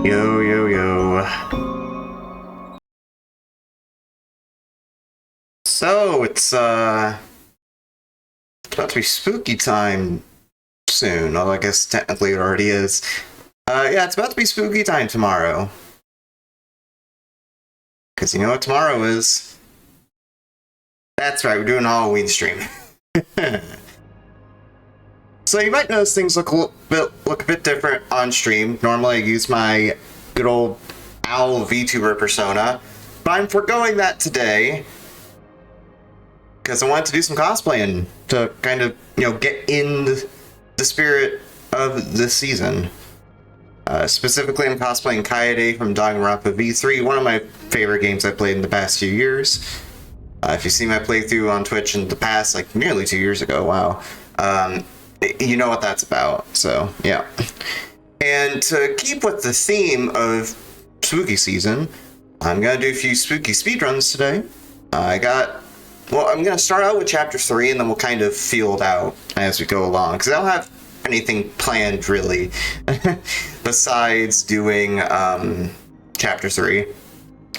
Yo, yo, yo. So, it's about to be spooky time soon. Although I guess technically it already is. Yeah, it's about to be spooky time tomorrow. Because you know what tomorrow is? That's right, we're doing a Halloween stream. So you might notice things look a bit different on stream. Normally I use my good old owl VTuber persona, but I'm foregoing that today because I wanted to do some cosplaying to kind of, get in the spirit of this season. Specifically, I'm cosplaying Kaede from Danganronpa V3, one of my favorite games I played in the past few years. If you see my playthrough on Twitch in the past, like nearly 2 years ago, wow. You know what that's about, so yeah. And to keep with the theme of spooky season, I'm gonna do a few spooky speedruns today. I'm gonna start out with chapter 3 and then we'll kind of feel it out as we go along, because I don't have anything planned really besides doing chapter 3.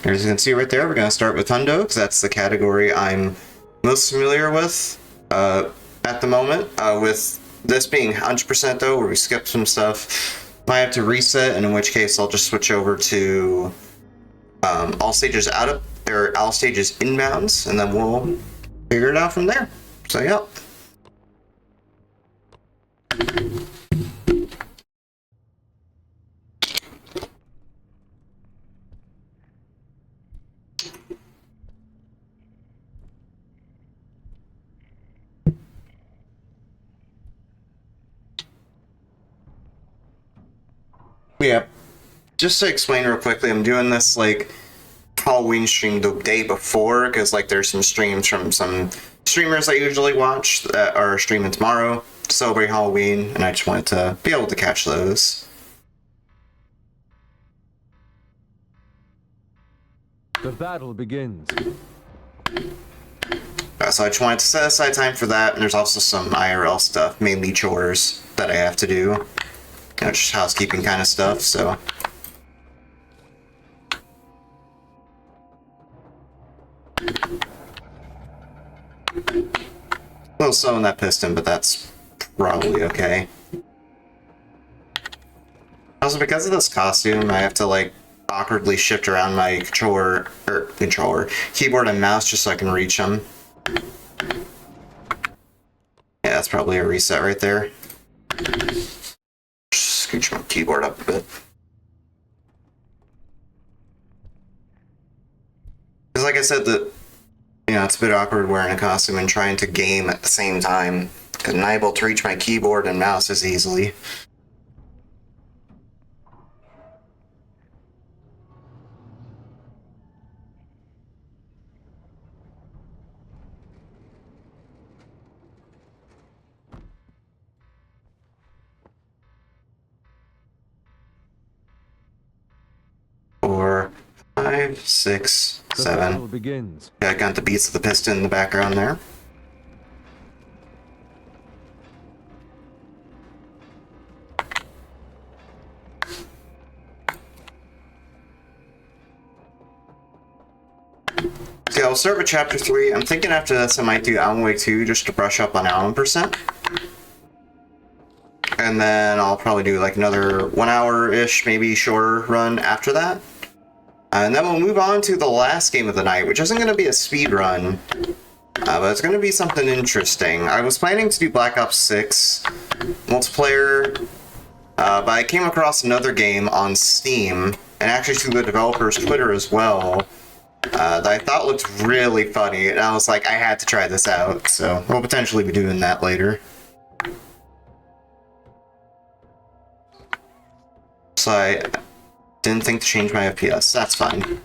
As you can see right there, we're gonna start with Hundo, because that's the category I'm most familiar with at the moment, with this being 100% though, where we skip some stuff. Might have to reset, and in which case I'll just switch over to all stages all stages inbounds, and then we'll figure it out from there. So yeah. Yeah, just to explain real quickly, I'm doing this like Halloween stream the day before, because like there's some streams from some streamers I usually watch that are streaming tomorrow to celebrate Halloween, and I just wanted to be able to catch those. The battle begins. So I just wanted to set aside time for that, and there's also some IRL stuff, mainly chores that I have to do. Just housekeeping kind of stuff, so. A little slow in that piston, but that's probably okay. Also, because of this costume, I have to like awkwardly shift around my keyboard and mouse just so I can reach them. Yeah, that's probably a reset right there. Just scooch my keyboard up a bit. Because like I said, it's a bit awkward wearing a costume and trying to game at the same time, because I'm not able to reach my keyboard and mouse as easily. Four, 5, 6, 7. Begins. Yeah, I got the beats of the piston in the background there. So yeah, I'll start with chapter 3. I'm thinking after this I might do Alan Wake 2 just to brush up on Alan %. And then I'll probably do like another 1 hour-ish, maybe shorter run after that. And then we'll move on to the last game of the night, which isn't going to be a speed run, but it's going to be something interesting. I was planning to do Black Ops 6 multiplayer, but I came across another game on Steam, and actually through the developer's Twitter as well, that I thought looked really funny, and I was like, I had to try this out, so we'll potentially be doing that later. So I didn't think to change my FPS. That's fine.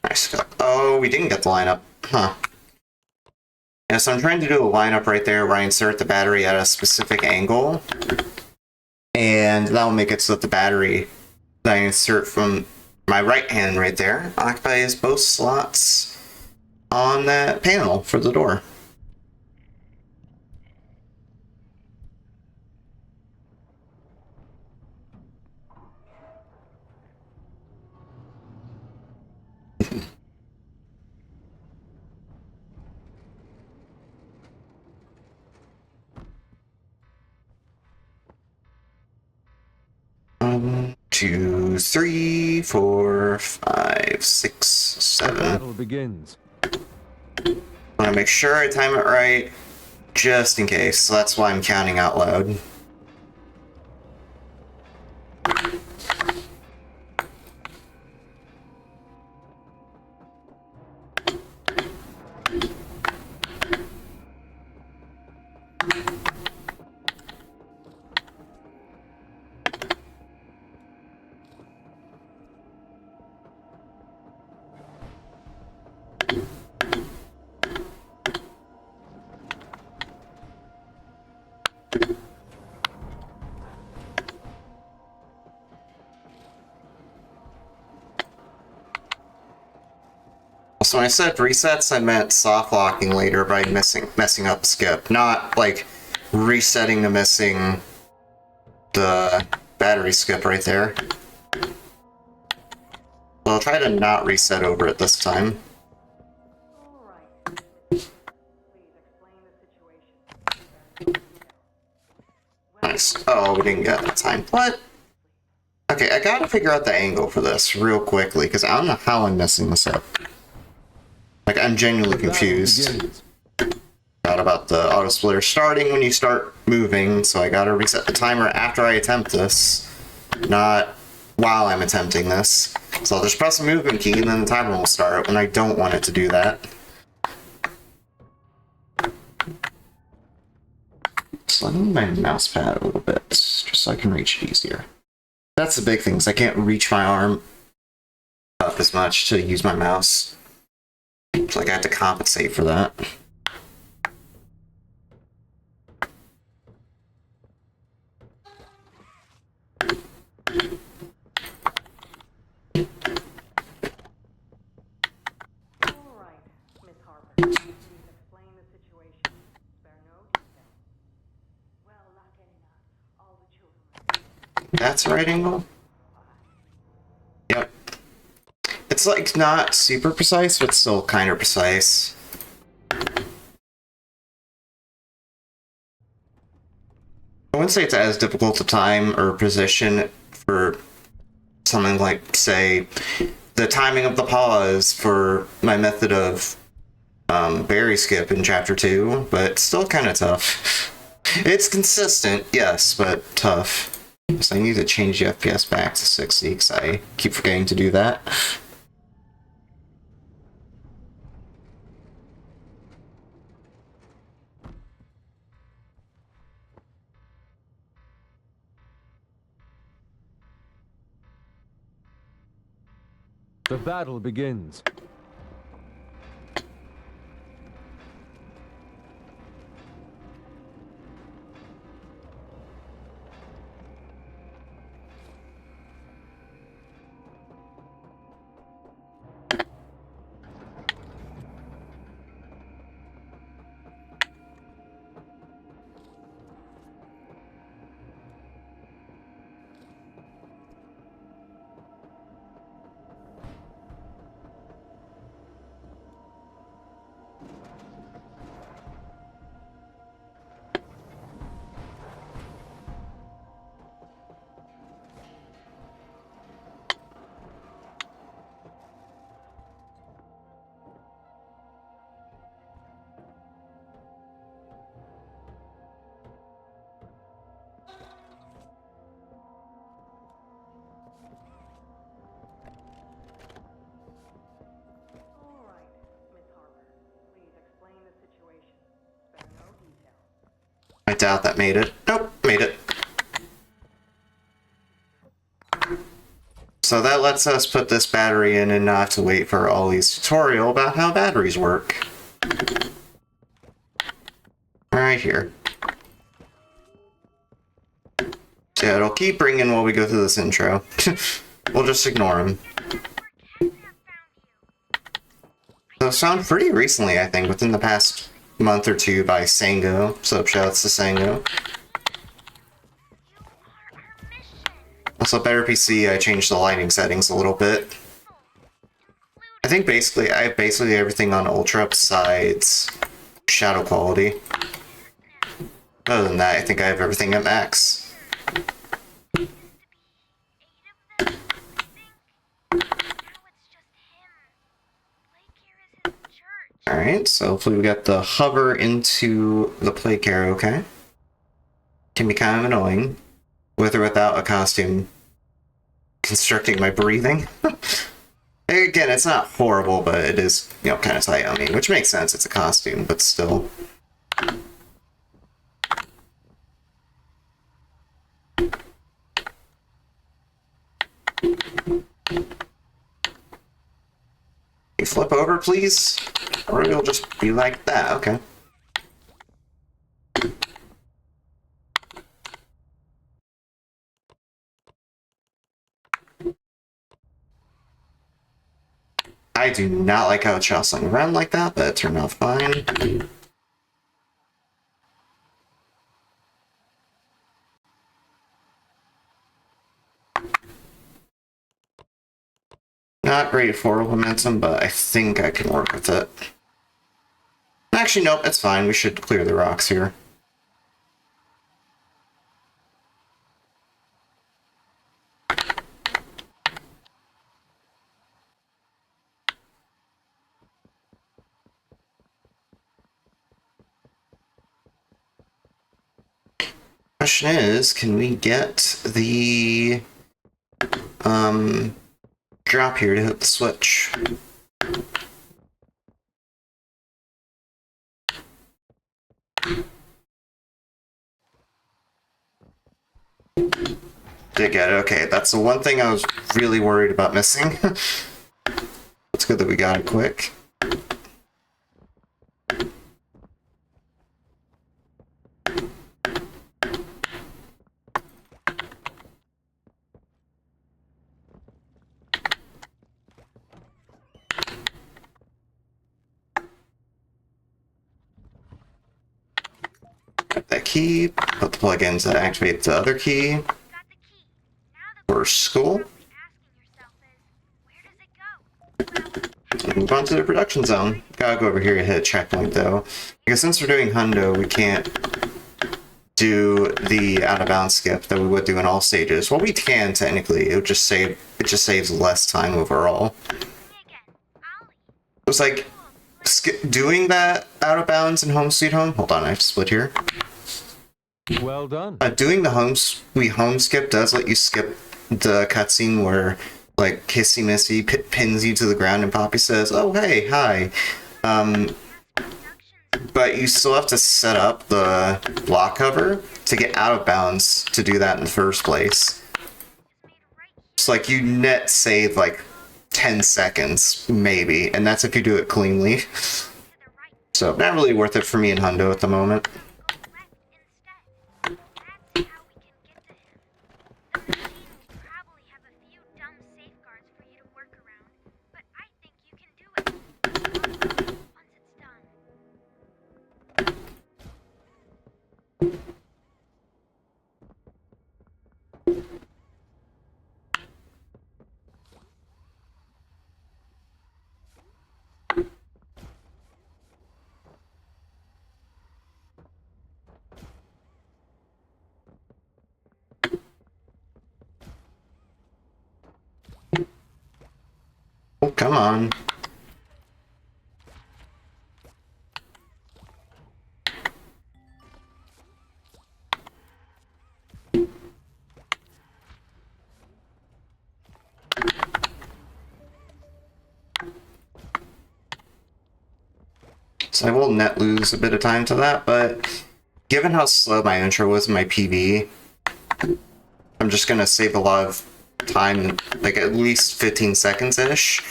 Nice. Oh, we didn't get the lineup. Huh. Yeah, so I'm trying to do a lineup right there where I insert the battery at a specific angle. And that will make it so that the battery that I insert from my right hand right there occupies both slots on that panel for the door. One, two, three, four, five, six, The 7. battle begins. I want to make sure I time it right, just in case. So that's why I'm counting out loud. So when I said resets, I meant soft locking later by messing up a skip, not like resetting the battery skip right there. Well, I'll try to not reset over it this time. Nice. Oh, we didn't get that time. What? Okay, I gotta figure out the angle for this real quickly, because I don't know how I'm messing this up. Like, I'm genuinely confused. Forgot about the auto splitter starting when you start moving, so I gotta reset the timer after I attempt this, not while I'm attempting this. So I'll just press the movement key and then the timer will start when I don't want it to do that. So I move my mouse pad a little bit, just so I can reach it easier. That's the big thing, is I can't reach my arm up as much to use my mouse. So like I have to compensate for that. That's the right angle? Yep. It's like not super precise, but still kind of precise. I wouldn't say it's as difficult to time or position for something like, say, the timing of the pause for my method of berry skip in Chapter 2, but still kind of tough. It's consistent, yes, but tough. So I need to change the FPS back to 60 because I keep forgetting to do that. The battle begins. I doubt that made it. Nope, made it. So that lets us put this battery in and not have to wait for Ollie's tutorial about how batteries work. Right here. Yeah, it'll keep ringing while we go through this intro. We'll just ignore him. So it's found pretty recently, I think, within the past month or two by Sango. So shoutouts to Sango. Also, better PC, I changed the lighting settings a little bit. I think I have basically everything on ultra besides shadow quality. Other than that, I think I have everything at max. Alright, so hopefully we got the hover into the play care, okay? Can be kind of annoying, with or without a costume constricting my breathing. Again, it's not horrible, but it is, you know, kind of tight on me, which makes sense, it's a costume, but still. You flip over, please? Or it'll just be like that, okay. I do not like how it's jostling around like that, but it turned out fine. Not great forward momentum, but I think I can work with it. Actually, nope, it's fine. We should clear the rocks here. Question is, can we get the drop here to hit the switch? Did get it. Okay, that's the one thing I was really worried about missing. It's good that we got it quick. Got that key, put the plugins to activate the other key. For school. Move on to the production zone. Gotta go over here to hit a checkpoint though. Because since we're doing hundo, we can't do the out of bounds skip that we would do in all stages. Well, we can technically. It just saves less time overall. It was like doing that out of bounds in Home Sweet Home. Hold on, I have to split here. Well done. Doing the home skip does let you skip the cutscene where like Kissy Missy pins you to the ground and Poppy says, "Oh hey, hi." But you still have to set up the block cover to get out of bounds to do that in the first place. It's like you net save like 10 seconds, maybe, and that's if you do it cleanly. So not really worth it for me in hundo at the moment. Oh, come on. So I will net lose a bit of time to that, but given how slow my intro was in my PB, I'm just gonna save a lot of time, like at least 15 seconds-ish,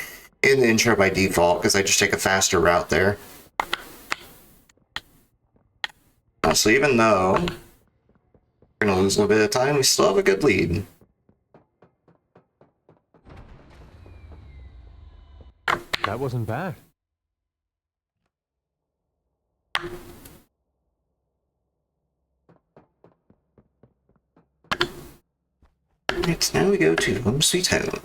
in the intro by default, because I just take a faster route there. So even though we're gonna lose a little bit of time, we still have a good lead. That wasn't bad. Alright, now we go to Home Sweet Home.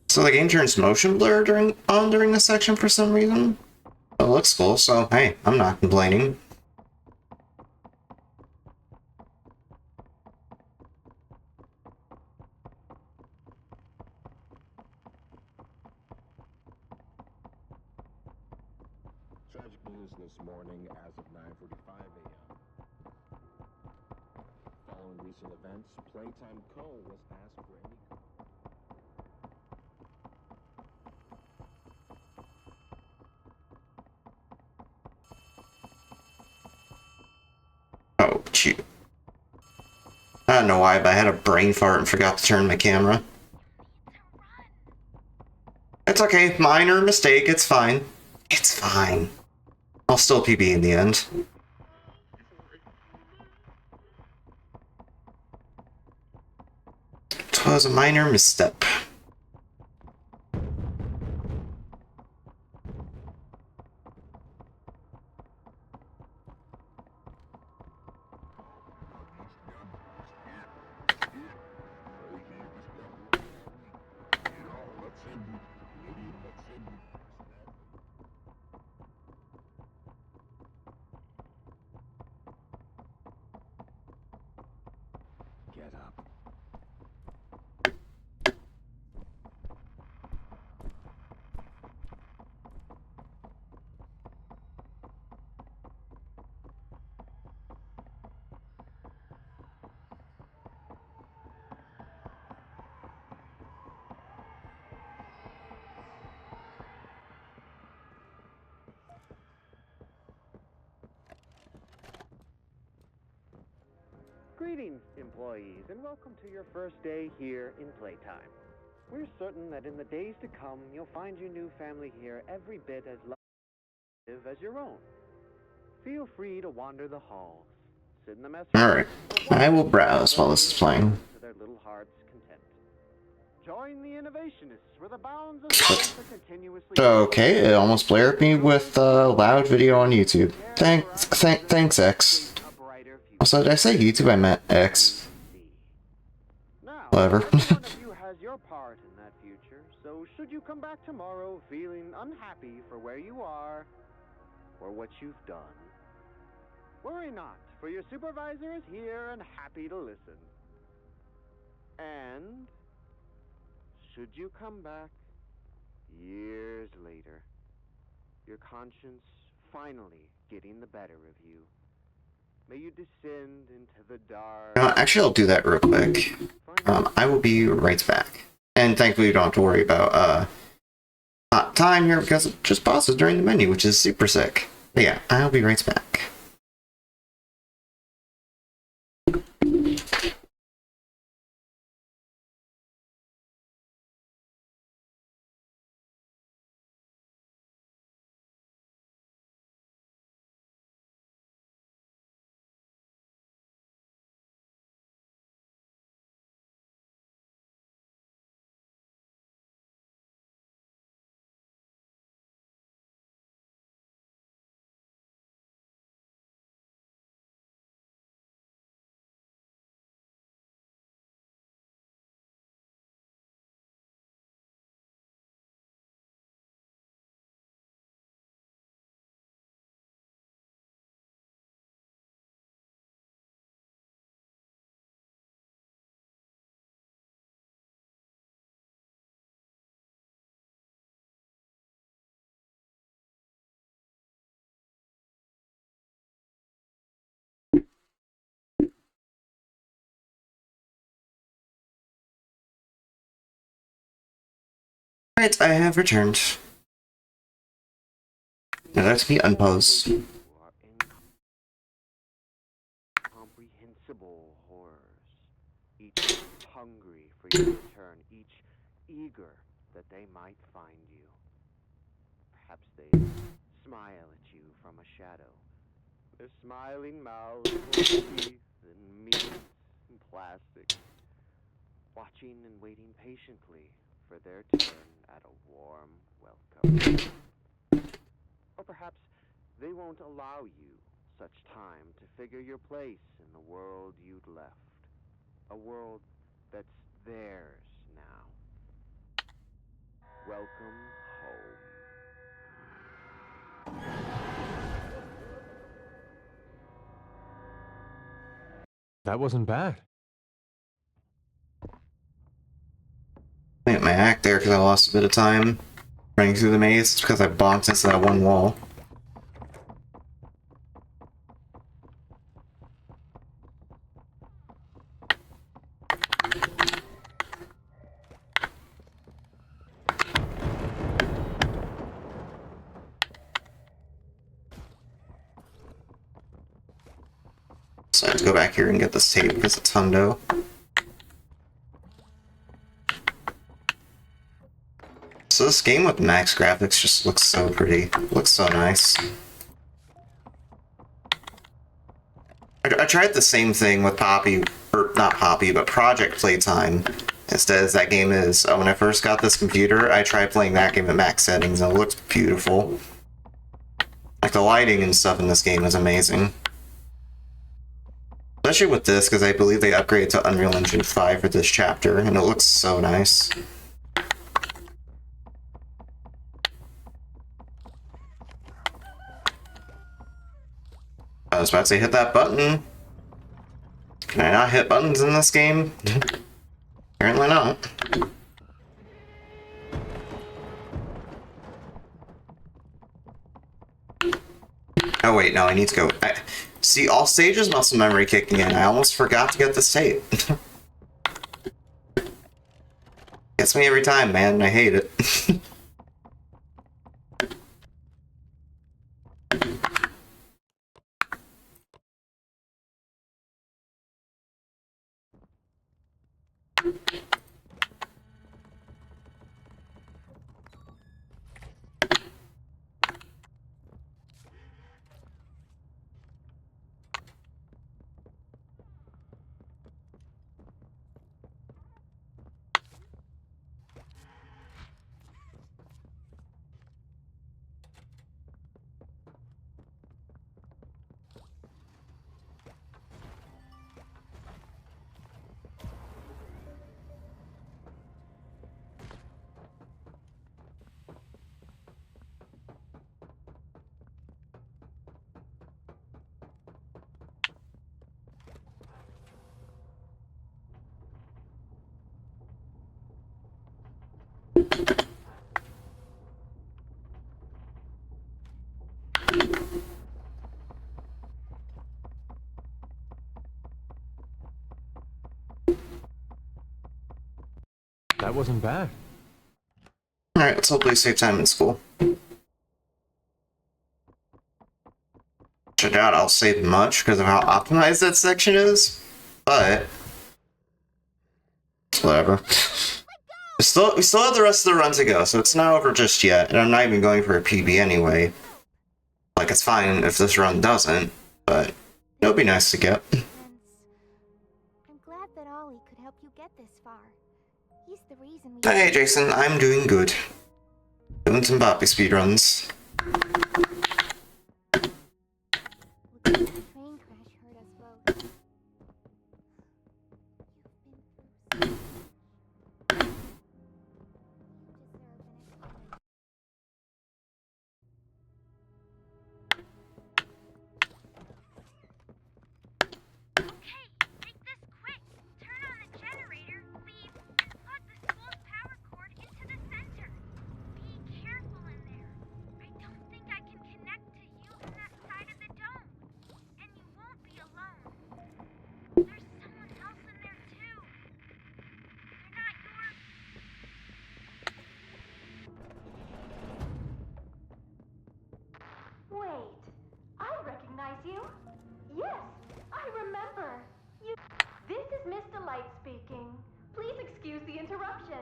So the game turns motion blur during this section for some reason. It looks cool, so hey, I'm not complaining. Tragic news this morning as of 9:45 a.m. Following recent events, Playtime Co. was asked for any... Oh, shoot. I don't know why, but I had a brain fart and forgot to turn my camera. It's okay, minor mistake, it's fine. It's fine. I'll still PB in the end. It was a minor misstep. Get up. Greetings, employees, and welcome to your first day here in Playtime. We're certain that in the days to come, you'll find your new family here every bit as lovely as your own. Feel free to wander the halls, sit in the mess room. Alright, I will browse while this is playing. To their little heart's content. Join the innovationists where the bounds of science are continuously... Okay, it almost blared me with loud video on YouTube. Thanks, X. Also, did I say YouTube? I meant X. Now, Whatever. every one of you has your part in that future, so should you come back tomorrow feeling unhappy for where you are or what you've done, worry not, for your supervisor is here and happy to listen. And should you come back years later, your conscience finally getting the better of you, may you descend into the dark... Actually, I'll do that real quick. I will be right back. And thankfully, you don't have to worry about time here because it just pauses during the menu, which is super sick. But yeah, I'll be right back. Alright, I have returned. Now that's me unpause. Incomprehensible horrors, each hungry for your return, each eager that they might find you. Perhaps they smile at you from a shadow. Their smiling mouths full of teeth and meat and plastic, watching and waiting patiently for their turn at a warm welcome. Or perhaps they won't allow you such time to figure your place in the world you'd left. A world that's theirs now. welcome home. That wasn't bad. I hit my act there because I lost a bit of time running through the maze. It's because I bonked into that one wall. So I have to go back here and get this tape because it's hundo. So this game with max graphics just looks so pretty. Looks so nice. I tried the same thing with Poppy, or not Poppy, but Project Playtime. Instead, as that game is. When I first got this computer, I tried playing that game at max settings, and it looks beautiful. Like, the lighting and stuff in this game is amazing. Especially with this, because I believe they upgraded to Unreal Engine 5 for this chapter, and it looks so nice. I was about to say, hit that button. Can I not hit buttons in this game? Apparently not. Oh wait, no, I need to go. See, all stages muscle memory kicking in. I almost forgot to get this tape. Gets me every time, man, and I hate it. That wasn't bad. Alright, let's hopefully save time in school. I doubt I'll save much because of how optimized that section is, but whatever. We still have the rest of the run to go, so it's not over just yet, and I'm not even going for a PB anyway. Like, it's fine if this run doesn't, but it'll be nice to get. I'm glad that Ollie could help you get this far. He's the reason we... Hey Jason, I'm doing good. Doing some Boppy speedruns. Looks like the train crash hurt us both. You've been through so much. You deserve an explanation. Okay, make this quick. Turn on the generator, leave, and plug the school's power cord into the center. Be careful in there. I don't think I can connect to you from that side of the dome. And you won't be alone. There's someone else in there too. They're not your... Wait, I recognize you. Yes, I remember. This is Miss Delight speaking. Please excuse the interruption.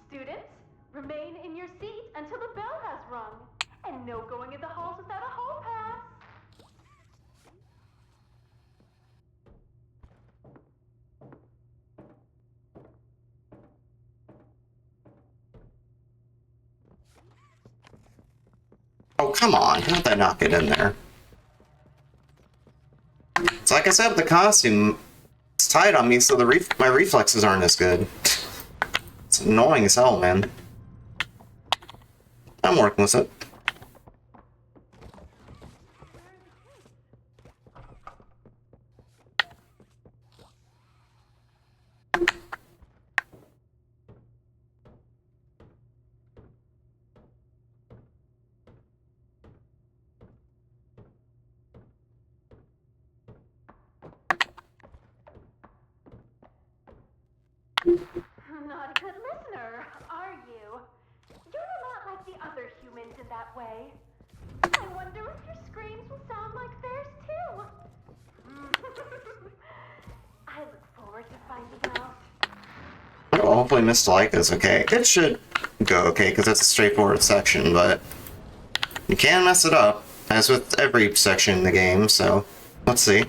Students, remain in your seat until the bell has rung. And no going in the halls without a hall pass. Oh, come on, how did that not get in there? It's like I said with the costume, it's tight on me, so my reflexes aren't as good. It's annoying as hell, man. I'm working with it. Not a good listener, are you? You're a lot like the other humans in that way. I wonder if your screams will sound like theirs too. I look forward to finding out. Well, hopefully Mr. Like is okay. It should go okay, because it's a straightforward section, but you can mess it up, as with every section in the game, so let's see.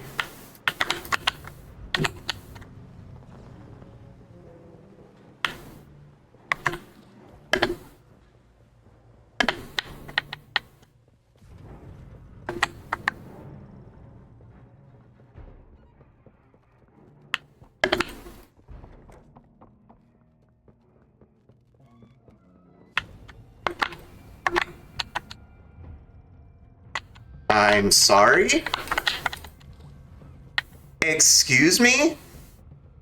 I'm sorry? Excuse me?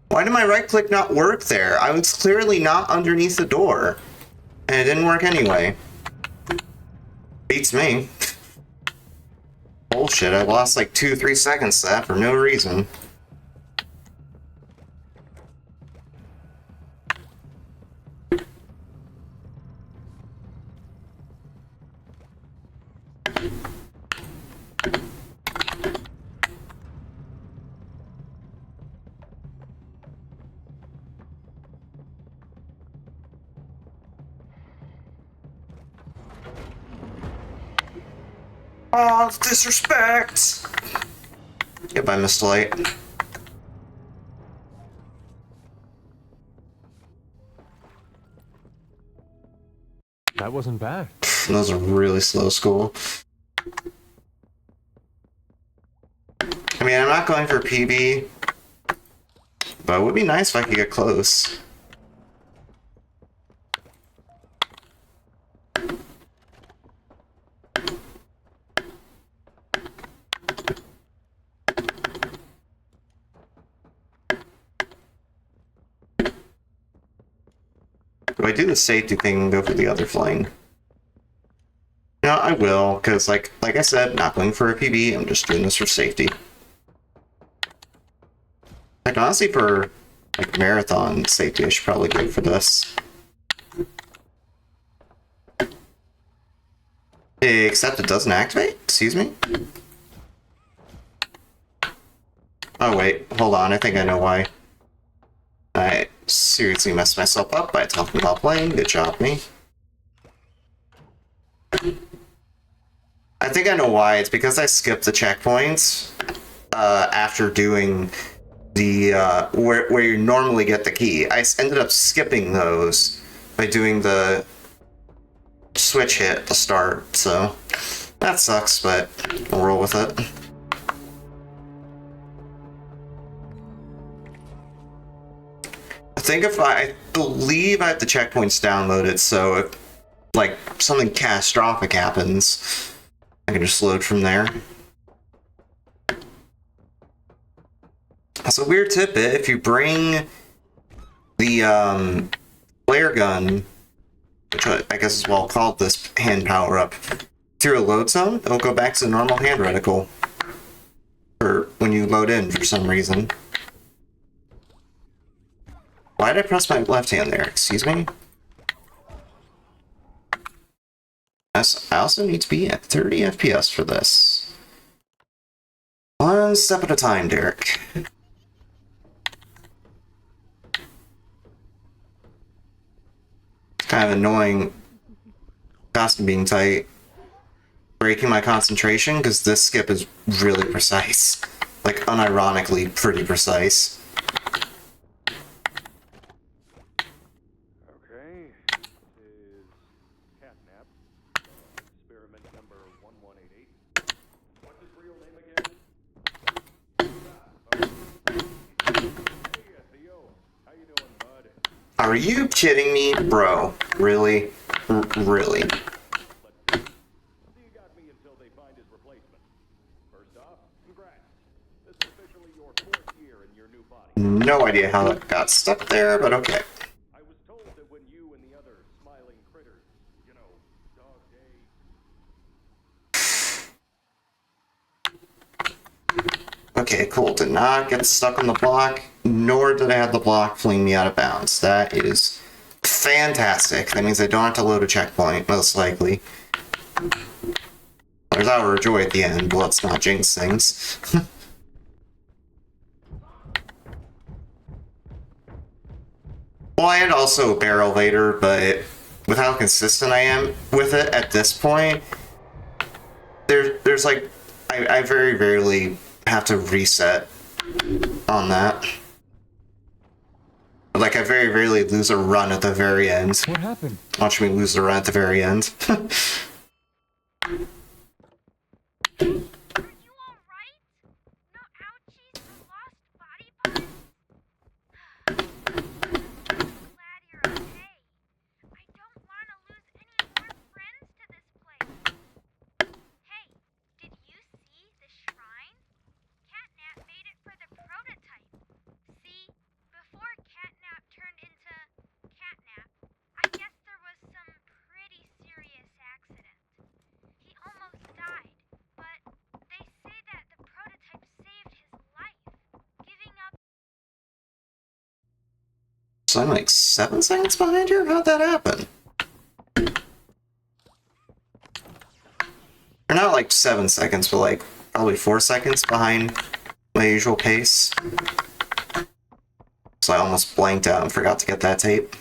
Why did my right click not work there? I was clearly not underneath the door. And it didn't work anyway. Beats me. Bullshit, I lost like 2-3 seconds to that for no reason. Oh, it's disrespect! Goodbye, Mr. Light. That wasn't bad. Those are really slow school. I mean, I'm not going for PB, but it would be nice if I could get close. Do I do the safety thing and go for the other flying? No, I will, because like I said, not going for a PB, I'm just doing this for safety. Like, honestly, for like marathon safety, I should probably go for this. Except it doesn't activate? Excuse me? Oh wait, hold on, I think I know why. I seriously messed myself up by talking about playing. Good job, me. I think I know why. It's because I skipped the checkpoints after doing the where you normally get the key. I ended up skipping those by doing the switch hit at the start, so that sucks, but I'll roll with it. I believe I have the checkpoints downloaded, so if like something catastrophic happens, I can just load from there. That's a weird tidbit. If you bring the flare gun, which I guess is well called this hand power up, through a load zone, it'll go back to the normal hand reticle. Or when you load in for some reason. Why did I press my left hand there? Excuse me? I also need to be at 30 FPS for this. One step at a time, Derek. It's kind of annoying. Costume being tight. Breaking my concentration, because this skip is really precise. Like, unironically pretty precise. Okay, this is Catnap, experiment number 1188. What's his real name again? Hey, Theo. How you doing, bud? Are you kidding me, bro? Really? Really? No idea how that got stuck there, but okay. I was told that when you and the other smiling critters, you know, dogged a... Okay, cool. Did not get stuck on the block, nor did I have the block fling me out of bounds. That is fantastic. That means I don't have to load a checkpoint, most likely. There's our joy at the end, but let's not jinx things. Well, and also barrel later, but with how consistent I am with it at this point, there's like, I very rarely have to reset on that. Like, I very rarely lose a run at the very end. What happened? Watch me lose the run at the very end. Are you alright? No ouchies or lost body parts? Glad you're okay. I don't want to lose any more friends to this place. Hey, did you see the shrine? Catnap made it for the prototype. See, before Catnap turned into Catnap, I guess there was some pretty serious accident. He almost died, but they say that the prototype saved his life, giving up. So I'm like 7 seconds behind here? How'd that happen? Or not like 7 seconds, but like probably 4 seconds behind my usual pace. So I almost blanked out and forgot to get that tape.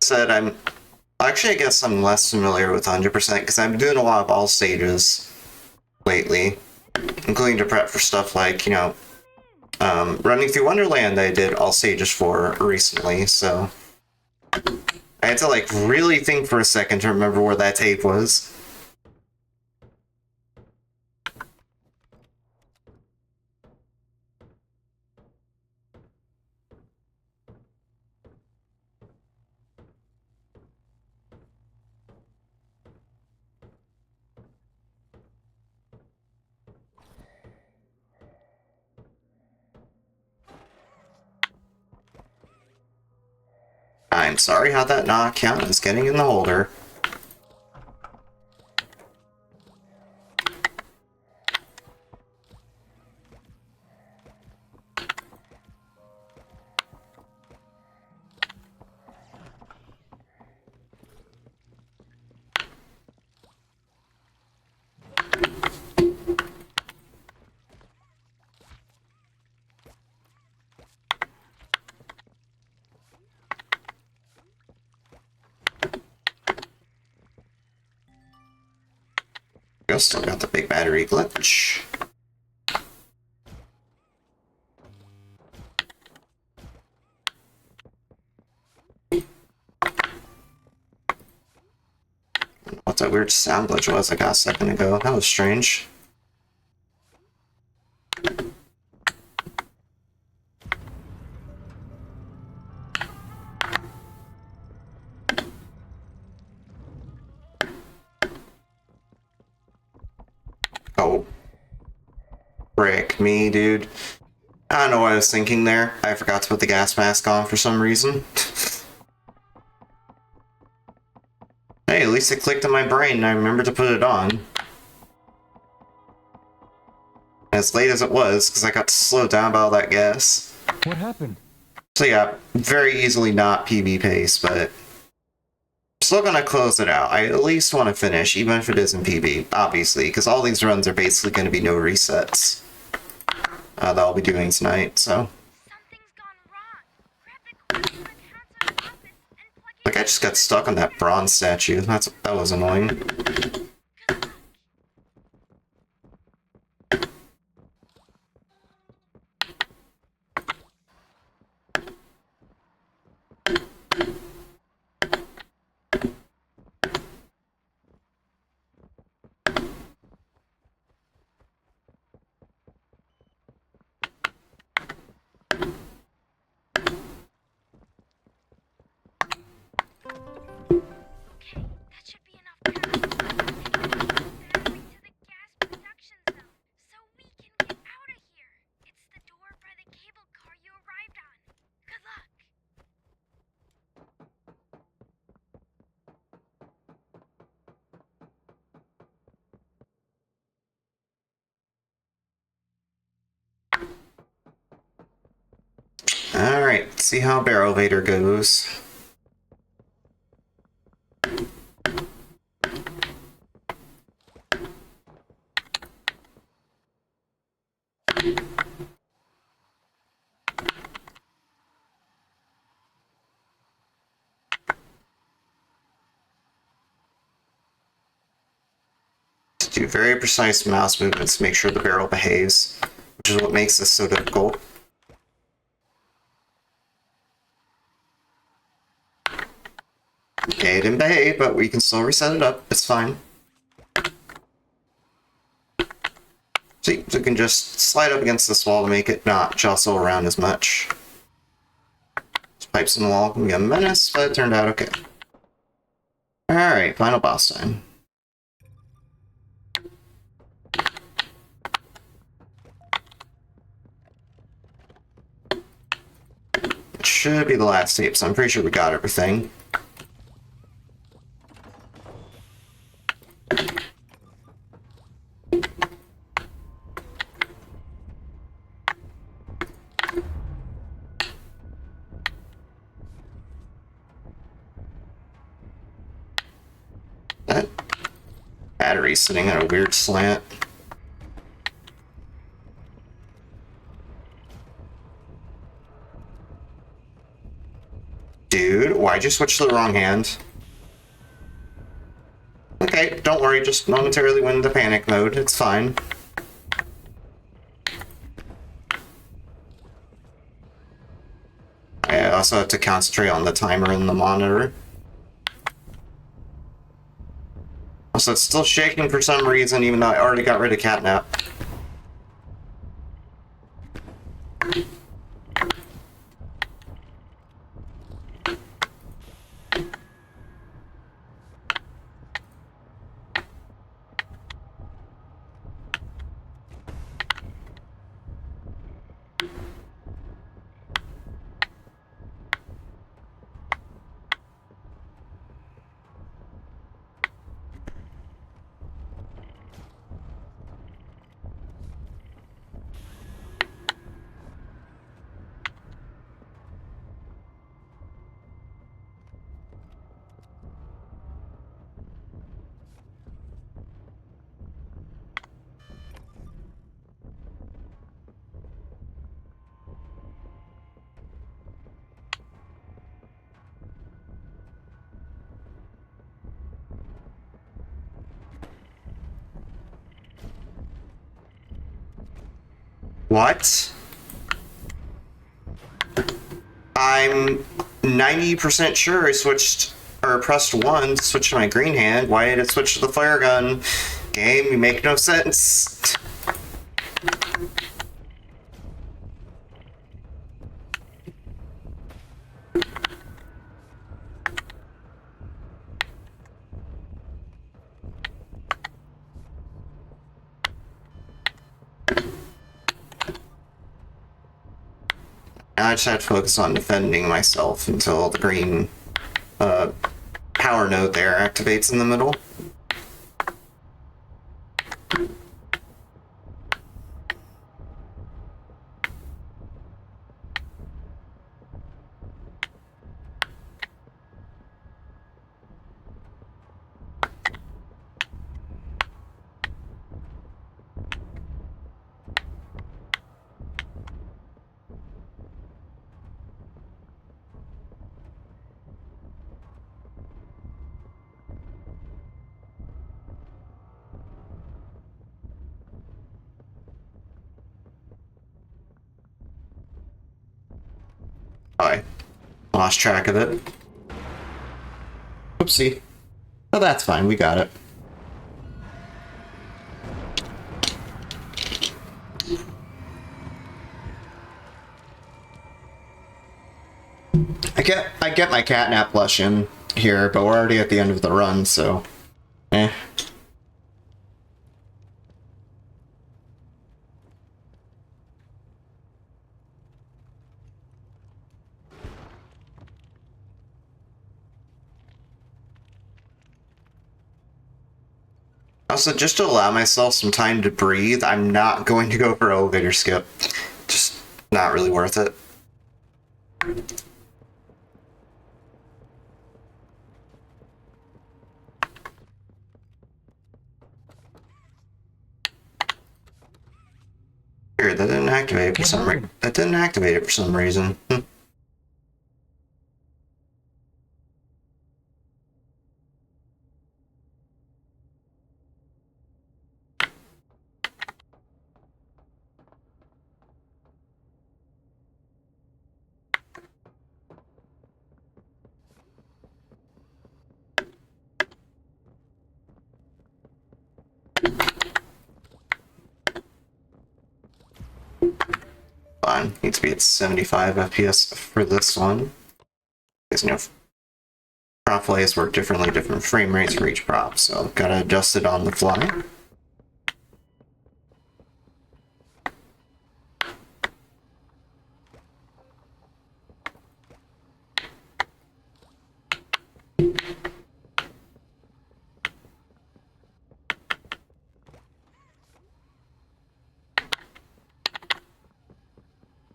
Said I'm actually, I guess I'm less familiar with 100% because I'm doing a lot of all stages lately, including to prep for stuff like, you know, running through Wonderland I did all stages for recently, so I had to like really think for a second to remember where that tape was. I'm sorry, how that not count as getting in the holder. Still got the big battery glitch. What that weird sound glitch was I got a second ago. That was strange. Oh. Frick me, dude. I don't know what I was thinking there. I forgot to put the gas mask on for some reason. Hey, at least it clicked in my brain and I remembered to put it on. As late as it was, because I got slowed down by all that gas. What happened? So yeah, very easily not PB pace, but still gonna close it out. I at least want to finish, even if it isn't PB, obviously, because all these runs are basically going to be no resets that I'll be doing tonight, so. Something's gone wrong. Grab the cord from the counselor's office and plug it Like, I just got stuck on that bronze statue. That was annoying. Good luck. Okay, that should be enough power. Battery to the gas production zone, so we can get out of here. It's the door by the cable car you arrived on. Good luck. Alright, let's see how Barrel Vader goes. Do very precise mouse movements to make sure the barrel behaves, which is what makes this so difficult. Okay, it didn't behave, but we can still reset it up. It's fine. See, so we can just slide up against this wall to make it not jostle around as much. Pipes in the wall can be a menace, but it turned out okay. Alright, final boss time. It should be the last tape, so I'm pretty sure we got everything. That battery's sitting at a weird slant. Dude, why'd you switch to the wrong hand? Okay, don't worry, just momentarily went into panic mode, it's fine. I also have to concentrate on the timer and the monitor. Also, it's still shaking for some reason, even though I already got rid of catnap. What? I'm 90% sure I switched, or pressed 1 to switch to my green hand. Why did it switch to the flare gun? Game, you make no sense. I just had to focus on defending myself until the green power node there activates in the middle. Lost track of it. Oopsie. Oh, that's fine. We got it. I get my catnap blush in here, but we're already at the end of the run, so eh. Also, just to allow myself some time to breathe, I'm not going to go for elevator skip. Just not really worth it. Weird, that didn't activate it for some reason. That didn't activate it for some reason. Fine. Needs to be at 75 FPS for this one. Because, you know, prop plays work differently, different frame rates for each prop, so gotta adjust it on the fly.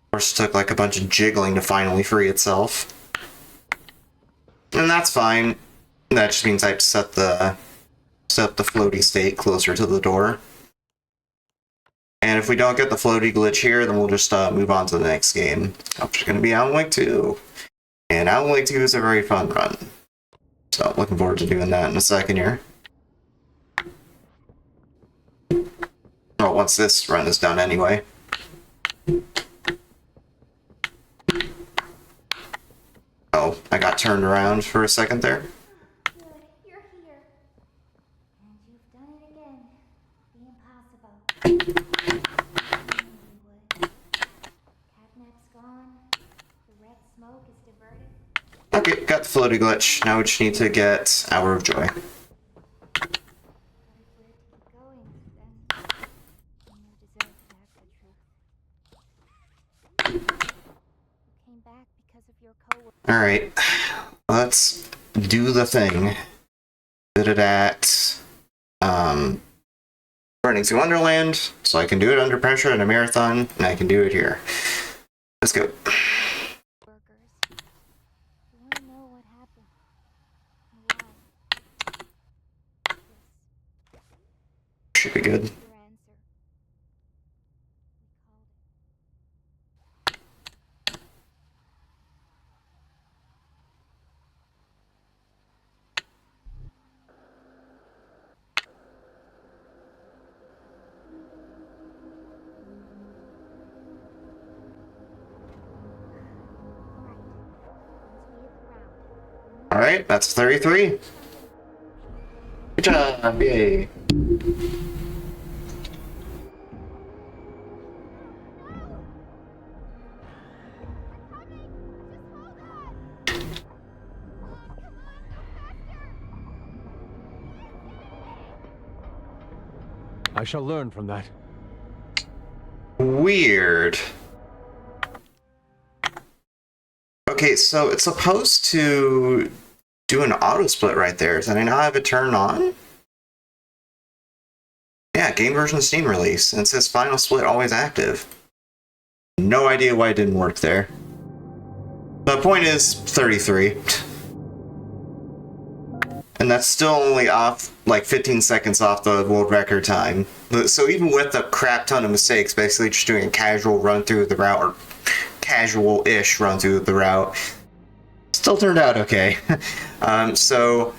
Of course, it took like a bunch of jiggling to finally free itself. And that's fine. That just means I have to set the floaty state closer to the door. And if we don't get the floaty glitch here, then we'll just move on to the next game, which is going to be Alan Wake 2. And Alan Wake 2 is a very fun run. So looking forward to doing that in a second here. Well, once this run is done anyway. Oh, I got turned around for a second there. Good, you're here. And you've done it again. The impossible. Catnap's gone. The red smoke is diverted. Okay, got the floaty glitch. Now we just need to get Hour of Joy. But if we're to keep going, then you deserve to have the truth. You came back because of your coworker. Alright, let's do the thing. Did it at Running Through Wonderland, so I can do it under pressure in a marathon, and I can do it here. Let's go. Workers. You want to know what happened? And why? Yes. Should be good. Your answer. We called it. Alright, that's 33. Good job, yay. I shall learn from that. Weird. Okay, so it's supposed to do an auto split right there. Does I now have it turned on? Yeah, game version Steam release. And it says final split always active. No idea why it didn't work there. The point is 33. And that's still only off like 15 seconds off the world record time. So even with a crap ton of mistakes, basically just doing a casual run through the route, or casual-ish run through the route, still turned out okay. So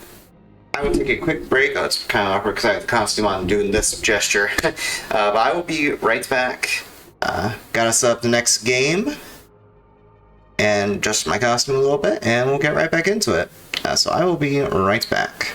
I will take a quick break. Oh, it's kind of awkward because I have the costume on doing this gesture. But I will be right back. Got us up the next game. and adjust my costume a little bit, and we'll get right back into it. So I will be right back.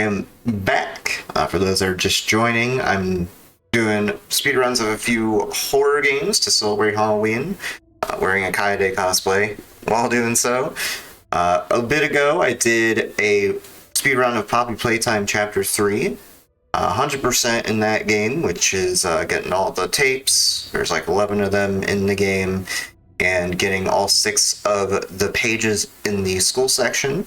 am back. For those that are just joining, I'm doing speedruns of a few horror games to celebrate Halloween, wearing a Kaede cosplay while doing so. A bit ago, I did a speedrun of Poppy Playtime Chapter 3. 100% in that game, which is getting all the tapes. There's like 11 of them in the game, and getting all 6 of the pages in the school section.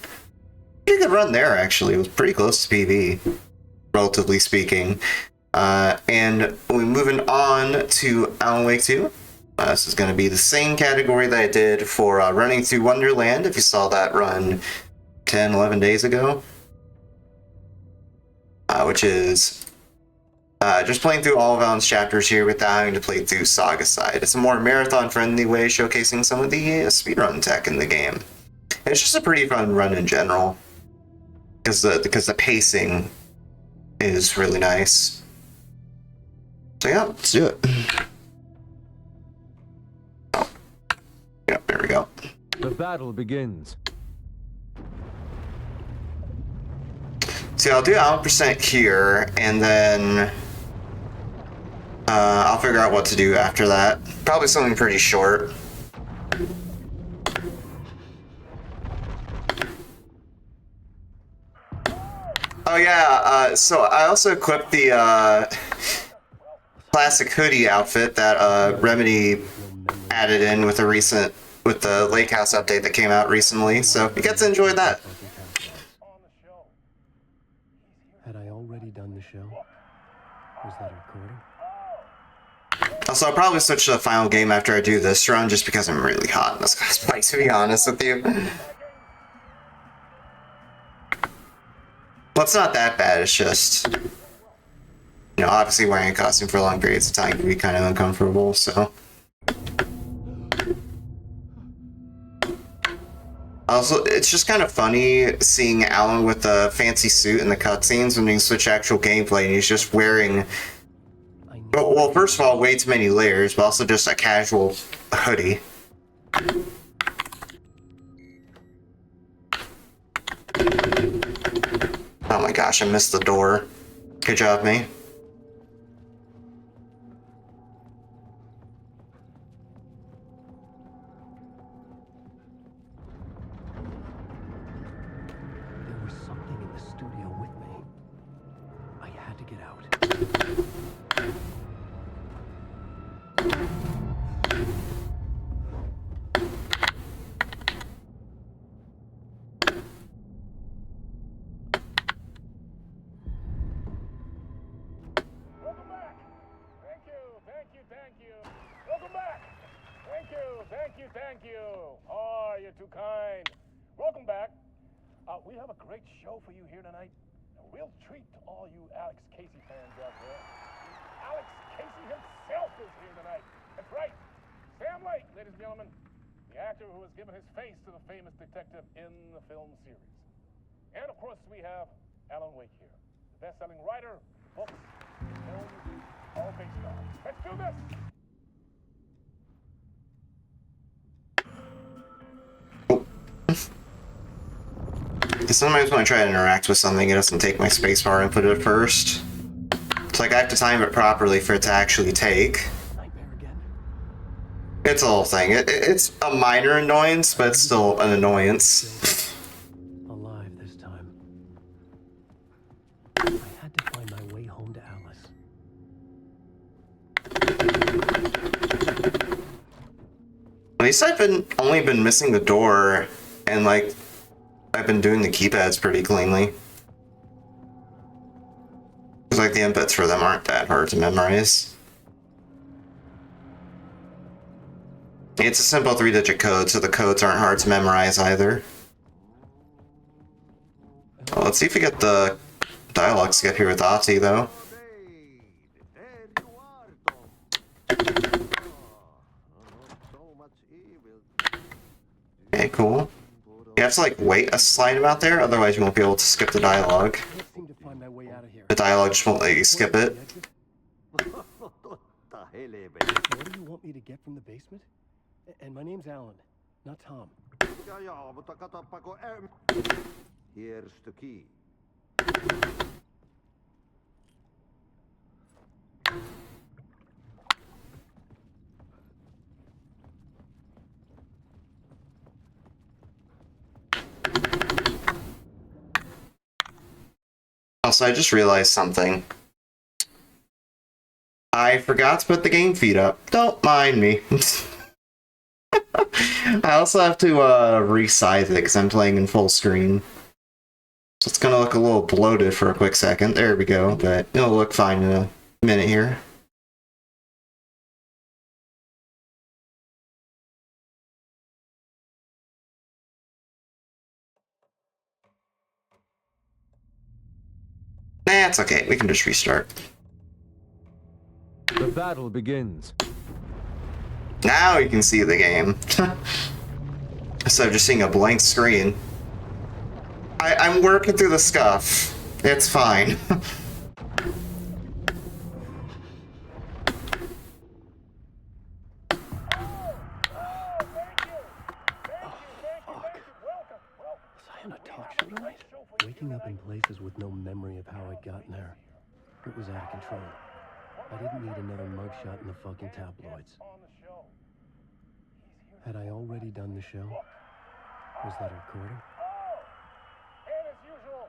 Pretty good run there, actually. It was pretty close to PB, relatively speaking. And we're moving on to Alan Wake 2. This is going to be the same category that I did for Running Through Wonderland, if you saw that run 10, 11 days ago. Which is just playing through all of Alan's chapters here without having to play through Saga Side. It's a more marathon-friendly way of showcasing some of the speedrun tech in the game. And it's just a pretty fun run in general, because the pacing is really nice. So yeah, let's do it. Oh. Yeah, there we go. The battle begins. See, I'll do 100% here, and then I'll figure out what to do after that. Probably something pretty short. Oh yeah, so I also equipped the classic hoodie outfit that Remedy added in with the Lake House update that came out recently, so you get to enjoy that. Had I already done the show? Was that a recording? Also, I'll probably switch to the final game after I do this run, just because I'm really hot in this cosplay, to be honest with you. Well, it's not that bad, it's just, you know, obviously wearing a costume for long periods of time can be kind of uncomfortable, so. Also, it's just kind of funny seeing Alan with the fancy suit in the cutscenes when you switch actual gameplay and he's just wearing, well, first of all, way too many layers, but also just a casual hoodie. Oh my gosh, I missed the door. Good job, me. Thank you. Oh, you're too kind. Welcome back. We have a great show for you here tonight. A real treat to all you Alex Casey fans out there. Alex Casey himself is here tonight. That's right. Sam Lake, ladies and gentlemen. The actor who has given his face to the famous detective in the film series. And of course, we have Alan Wake here. The best-selling writer, books, films, all based on. Let's do this. Sometimes when I try to interact with something, it doesn't take my spacebar input at first. It's like I have to time it properly for it to actually take. It's a whole thing. It's a minor annoyance, but it's still an annoyance. Alive this time. I had to find my way home to Alice. At least I've only been missing the door, and like I've been doing the keypads pretty cleanly. Because like the inputs for them aren't that hard to memorize. It's a simple 3-digit code, so the codes aren't hard to memorize either. Well, let's see if we get the dialogue skip here with Ati, though. Okay, cool. You have to like wait a slight amount there, otherwise you won't be able to skip the dialogue. The dialogue just won't let you skip it. What do you want me to get from the basement? And my name's Alan, not Tom. Here's the key. Also, I just realized something. I forgot to put the game feed up. Don't mind me. I also have to resize it because I'm playing in full screen. So it's gonna look a little bloated for a quick second. There we go, but it'll look fine in a minute here. Nah, it's okay. We can just restart. The battle begins. Now you can see the game. Instead of just seeing a blank screen. I'm working through the scuff. It's fine. Waking up in places with no memory of how I'd gotten there. It was out of control. I didn't need another mugshot in the fucking tabloids. Had I already done the show? Was that a recording? And as usual,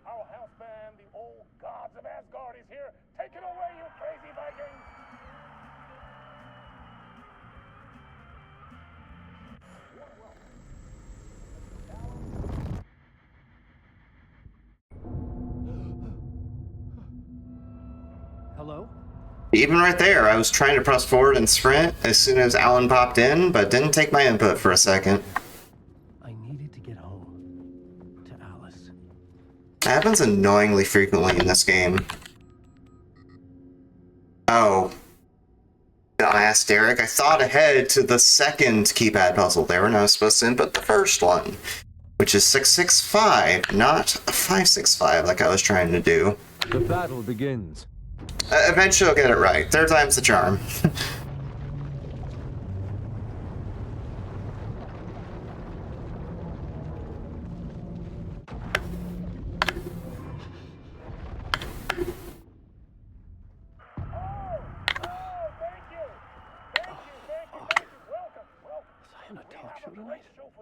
our house band, the old gods of Asgard, is here. Take it away, you crazy Vikings! Hello? Even right there, I was trying to press forward and sprint as soon as Alan popped in, but didn't take my input for a second. I needed to get home. To Alice. That happens annoyingly frequently in this game. Oh. I asked Derek, I thought ahead to the second keypad puzzle there when I was supposed to input the first one, which is 665, not 565 like I was trying to do. The battle begins. Eventually I'll get it right. Third time's the charm.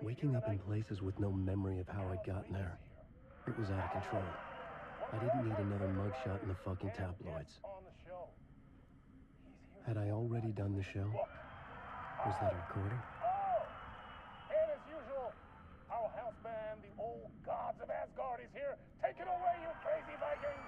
Waking up in places with no memory of how I'd gotten there. It was out of control. I didn't need another mugshot in the fucking tabloids. Had I already done the show? Was that a recording? And as usual, our house band, the old gods of Asgard, is here. Take it away, you crazy Vikings!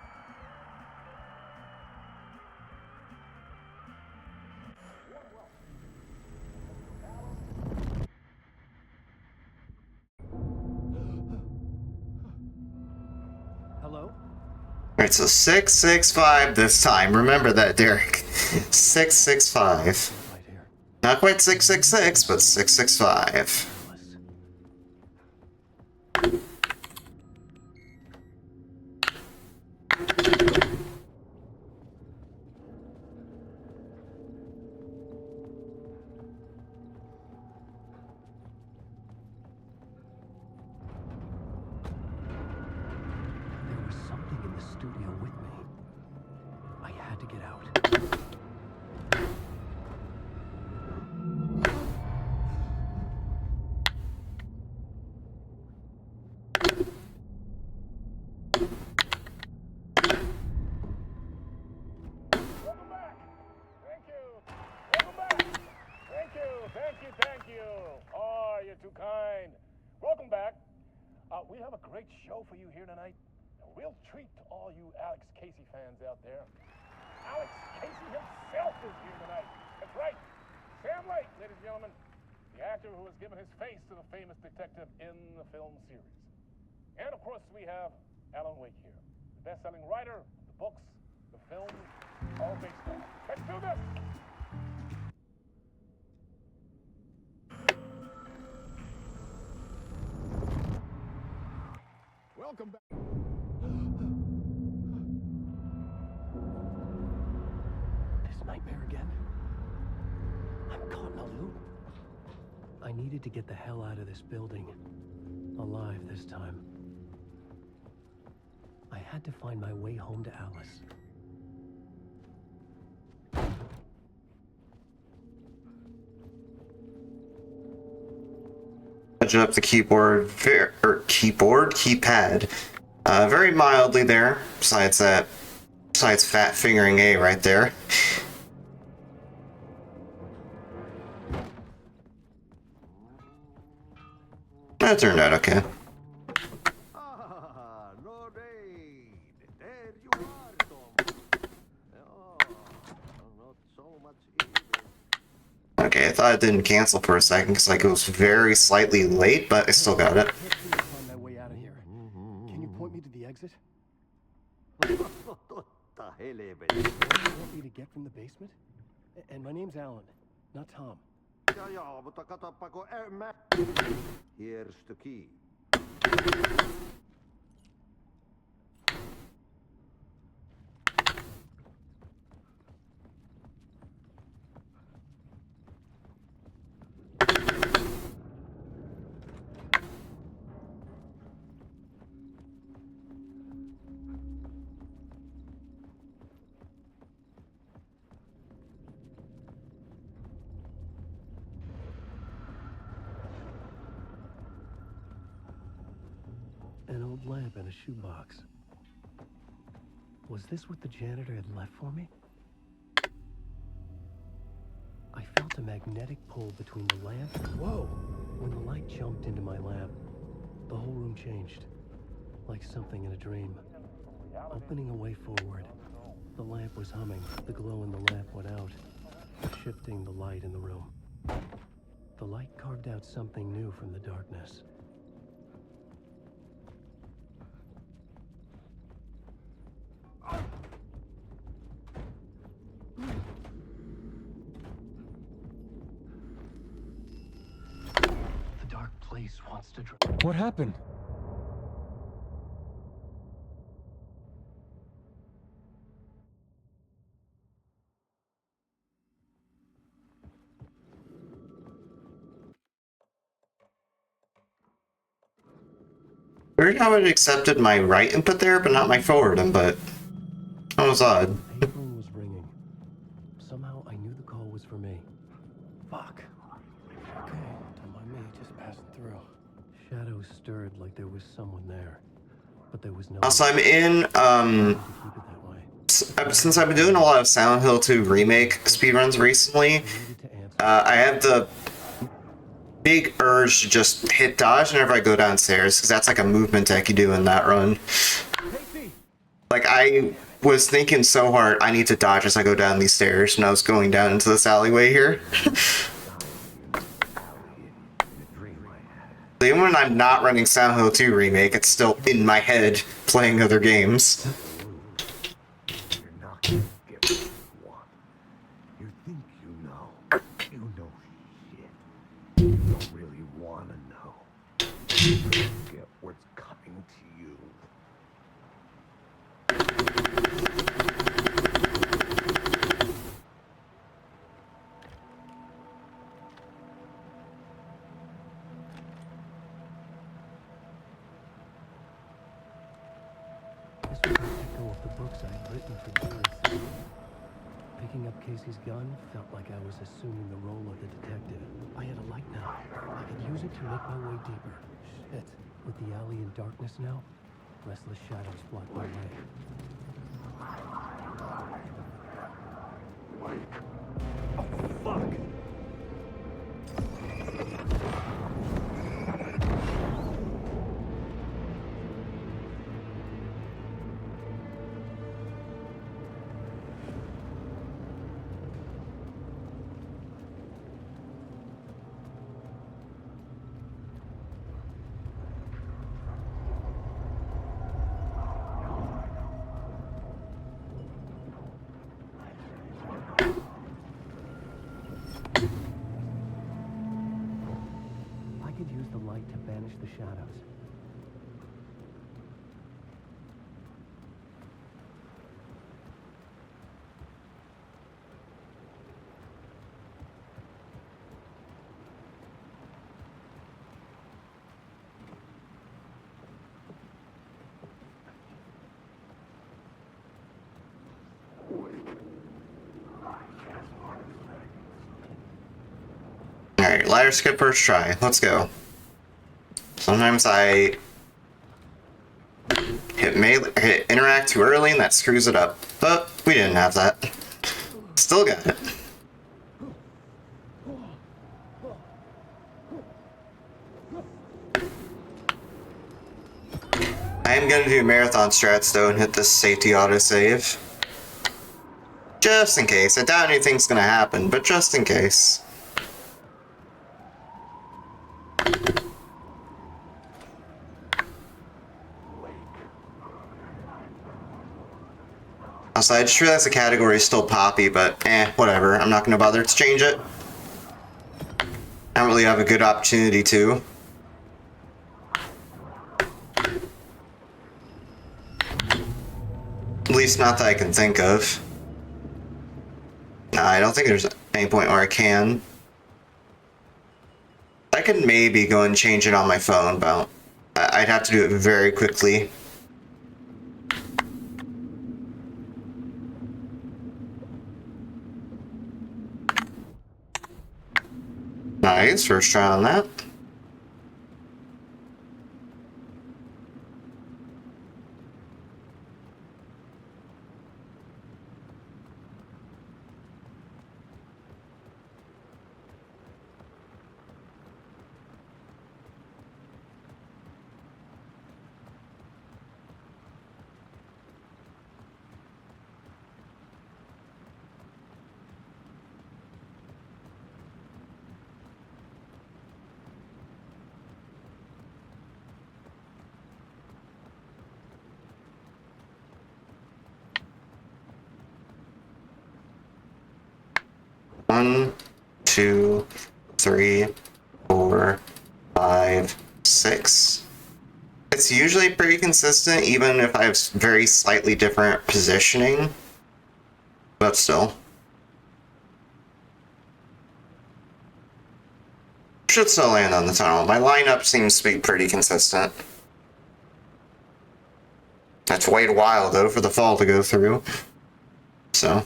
Hello? Alright, so 665 this time. Remember that, Derek. 665. Right here. Not quite 666, but 665. Alice. There was something in the studio with me. I had to get out. Welcome back! Thank you! Welcome back! Thank you, thank you, thank you! Oh, you're too kind. Welcome back. We have a great show for you here tonight. A real treat to all you Alex Casey fans out there. Alex Casey himself is here tonight. That's right. Sam Lake, ladies and gentlemen. The actor who has given his face to the famous detective in the film series. And of course, we have Alan Wake here. The best-selling writer, the books, the films, all based on. Let's do this! Welcome back. This nightmare again? I'm caught in a loop. I needed to get the hell out of this building. Alive this time. I had to find my way home to Alice. Edge up the keypad, very mildly there. Besides fat fingering A right there. That turned out okay. Ah, Lorraine, there you are, Tom. Oh, not so much either. Okay, I thought it didn't cancel for a second because like it was very slightly late, but I still got it. I can't seem to find my way out of here. Can you point me to the exit? Totta helvetti. Where do you want me to get from the basement? And my name's Alan, not Tom. Joo, mutta katoppa kun mä... Here's the key. An old lamp in a shoebox. Was this what the janitor had left for me? I felt a magnetic pull between the lamp. Whoa! When the light jumped into my lamp, the whole room changed. Like something in a dream. Opening a way forward, the lamp was humming. The glow in the lamp went out, shifting the light in the room. The light carved out something new from the darkness. The dark place wants to What happened? Weird how it accepted my right input there, but not my forward input. That was odd. The phone was ringing. Somehow I knew the call was for me. Fuck. Okay, don't mind me, just passing through. Shadows stirred like there was someone there, but there was no. Also, I'm in, To keep it that way. since I've been doing a lot of Silent Hill 2 remake speedruns recently, I needed to answer. I have the big urge to just hit dodge whenever I go downstairs, because that's like a movement tech you do in that run. Like, I was thinking so hard, I need to dodge as I go down these stairs, and I was going down into this alleyway here. Even when I'm not running Silent Hill 2 remake, it's still in my head playing other games. You're not gonna get what you want. You think you know. You know shit. You don't really wanna know. You get what's coming to you. This was an echo of the books I had written for years. Picking up Casey's gun felt like I was assuming the role of the detective. I had a light now. I could use it to make my way deeper. Shit. With the alley in darkness now, restless shadows blocked my way. Oh, fuck! I could use the light to banish the shadows. Alright, ladder skip first try. Let's go. Sometimes I hit interact too early and that screws it up. But we didn't have that. Still got it. I am gonna do marathon strats though and hit this safety autosave. Just in case. I doubt anything's gonna happen, but just in case. Also, I just realized the category is still Poppy, but whatever. I'm not gonna bother to change it. I don't really have a good opportunity to. At least not that I can think of. Nah, I don't think there's any point where I can. I could maybe go and change it on my phone, but I'd have to do it very quickly. Nice, first try on that. One, 2, 3, 4, 5, 6. It's usually pretty consistent, even if I have very slightly different positioning. But still. Should still land on the tunnel. My lineup seems to be pretty consistent. That's wait a while, though, for the fall to go through. So.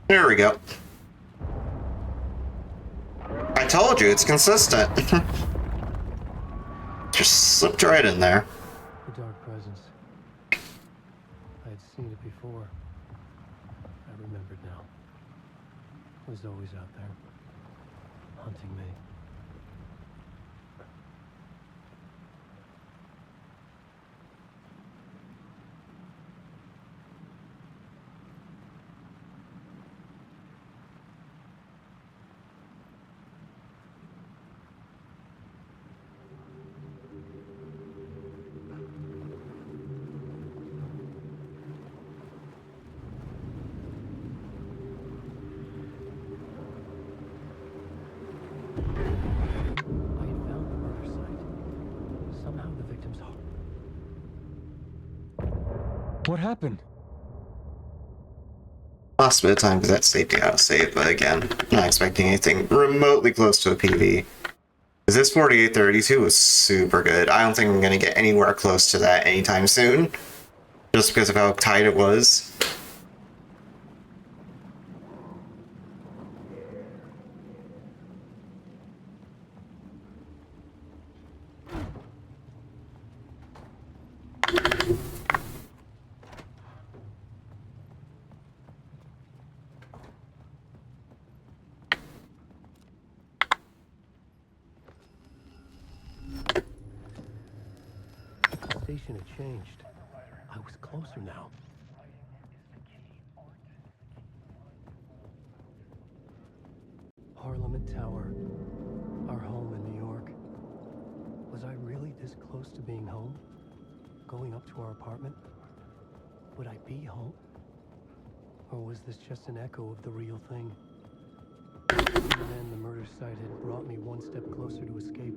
There we go. I told you, it's consistent. Just slipped right in there. The dark presence. I had seen it before. I remembered now. It was always out there, hunting me. What happened? Lost a bit of time because that safety autosave, but again, not expecting anything remotely close to a PB. Because this 4832 was super good. I don't think I'm going to get anywhere close to that anytime soon. Just because of how tight it was. The station had changed. I was closer now. Parliament Tower, our home in New York. Was I really this close to being home? Going up to our apartment? Would I be home? Or was this just an echo of the real thing? And then the murder site had brought me one step closer to escape.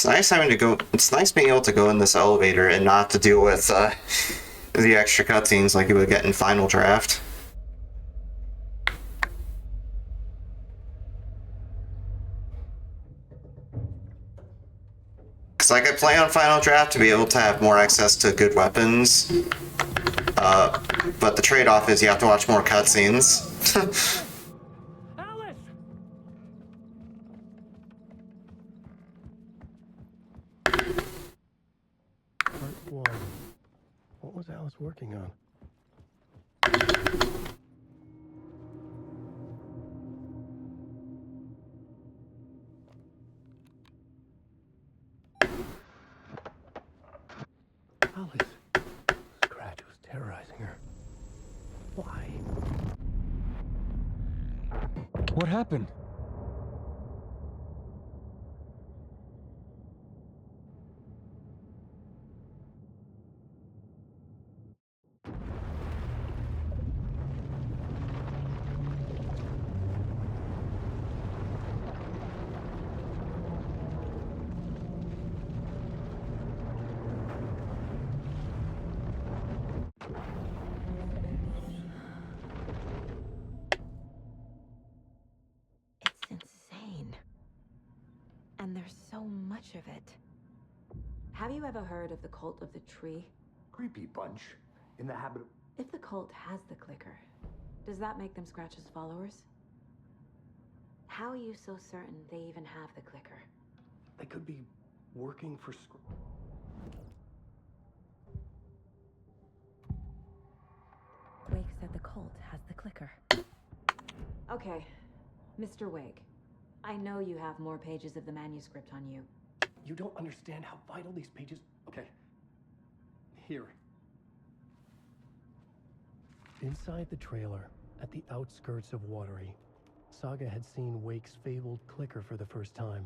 It's nice having to go. It's nice being able to go in this elevator and not to deal with the extra cutscenes like you would get in Final Draft. Because like I play on Final Draft to be able to have more access to good weapons, but the trade-off is you have to watch more cutscenes. Alice! Part 1. What was Alice working on? Alice. Scratch was terrorizing her. Why? What happened? It's insane. And there's so much of it. Have you ever heard of the cult of the tree? Creepy bunch. In the habit of... If the cult has the clicker, does that make them Scratch's followers? How are you so certain they even have the clicker? They could be working for Wake said the cult has the clicker. Okay, Mr. Wake. I know you have more pages of the manuscript on you. You don't understand how vital these pages... Okay. Here. Inside the trailer, at the outskirts of Watery, Saga had seen Wake's fabled clicker for the first time,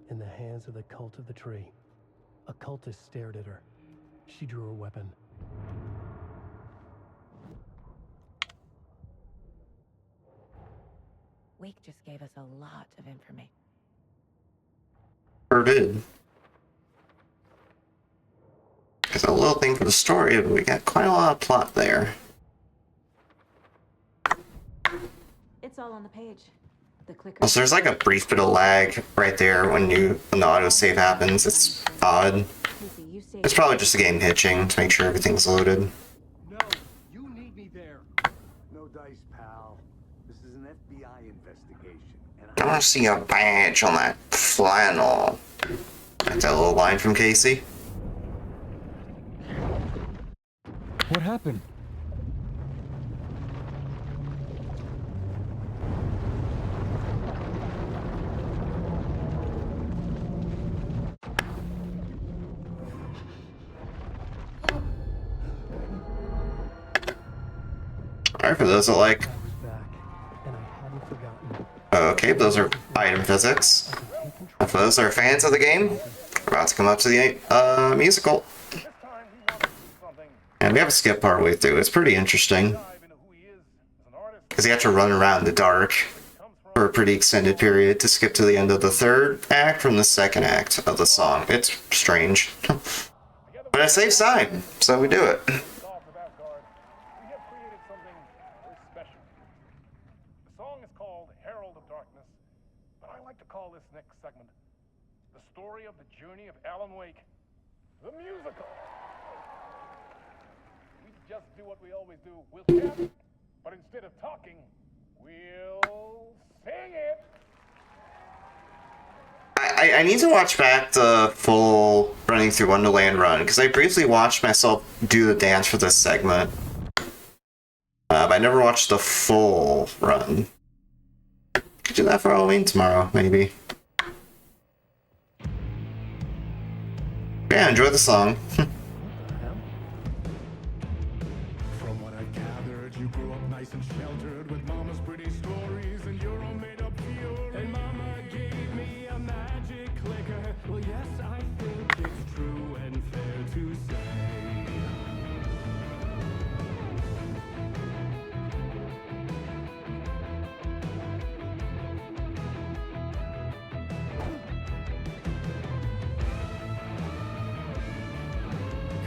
in the hands of the cult of the tree. A cultist stared at her. She drew a weapon. Wake just gave us a lot of information. Or did. It's a little thing for the story, but we got quite a lot of plot there. It's all on the page. The clicker. Also, there's like a brief bit of lag right there when the autosave happens. It's odd. Casey, you saved It's probably just the game hitching to make sure everything's loaded. No, you need me there. No dice, pal. This is an FBI investigation, and I want to see a badge on that flannel. That's that little line from Casey. What happened? Alright, for those that like... I was back, and I hadn't forgotten. Okay, those are item physics. And for those that are fans of the game, we're about to come up to the musical. And we have a skip partway through. It's pretty interesting. Because you have to run around in the dark for a pretty extended period to skip to the end of the third act from the second act of the song. It's strange. But it saves time, so we do it. This next segment the story of the journey of Alan Wake, the musical. We just do what we always do. We'll chat, but instead of talking, we'll sing it. I need to watch back the full running through Wonderland run, because I briefly watched myself do the dance for this segment. But I never watched the full run. Could do that for Halloween tomorrow, maybe. Yeah, enjoy the song. from what I've gathered, you grew up nice and sheltered with mama's pretty stories and your own made-up fury. And mama gave me a magic clicker. Well, yes, I think it's true and fair to say.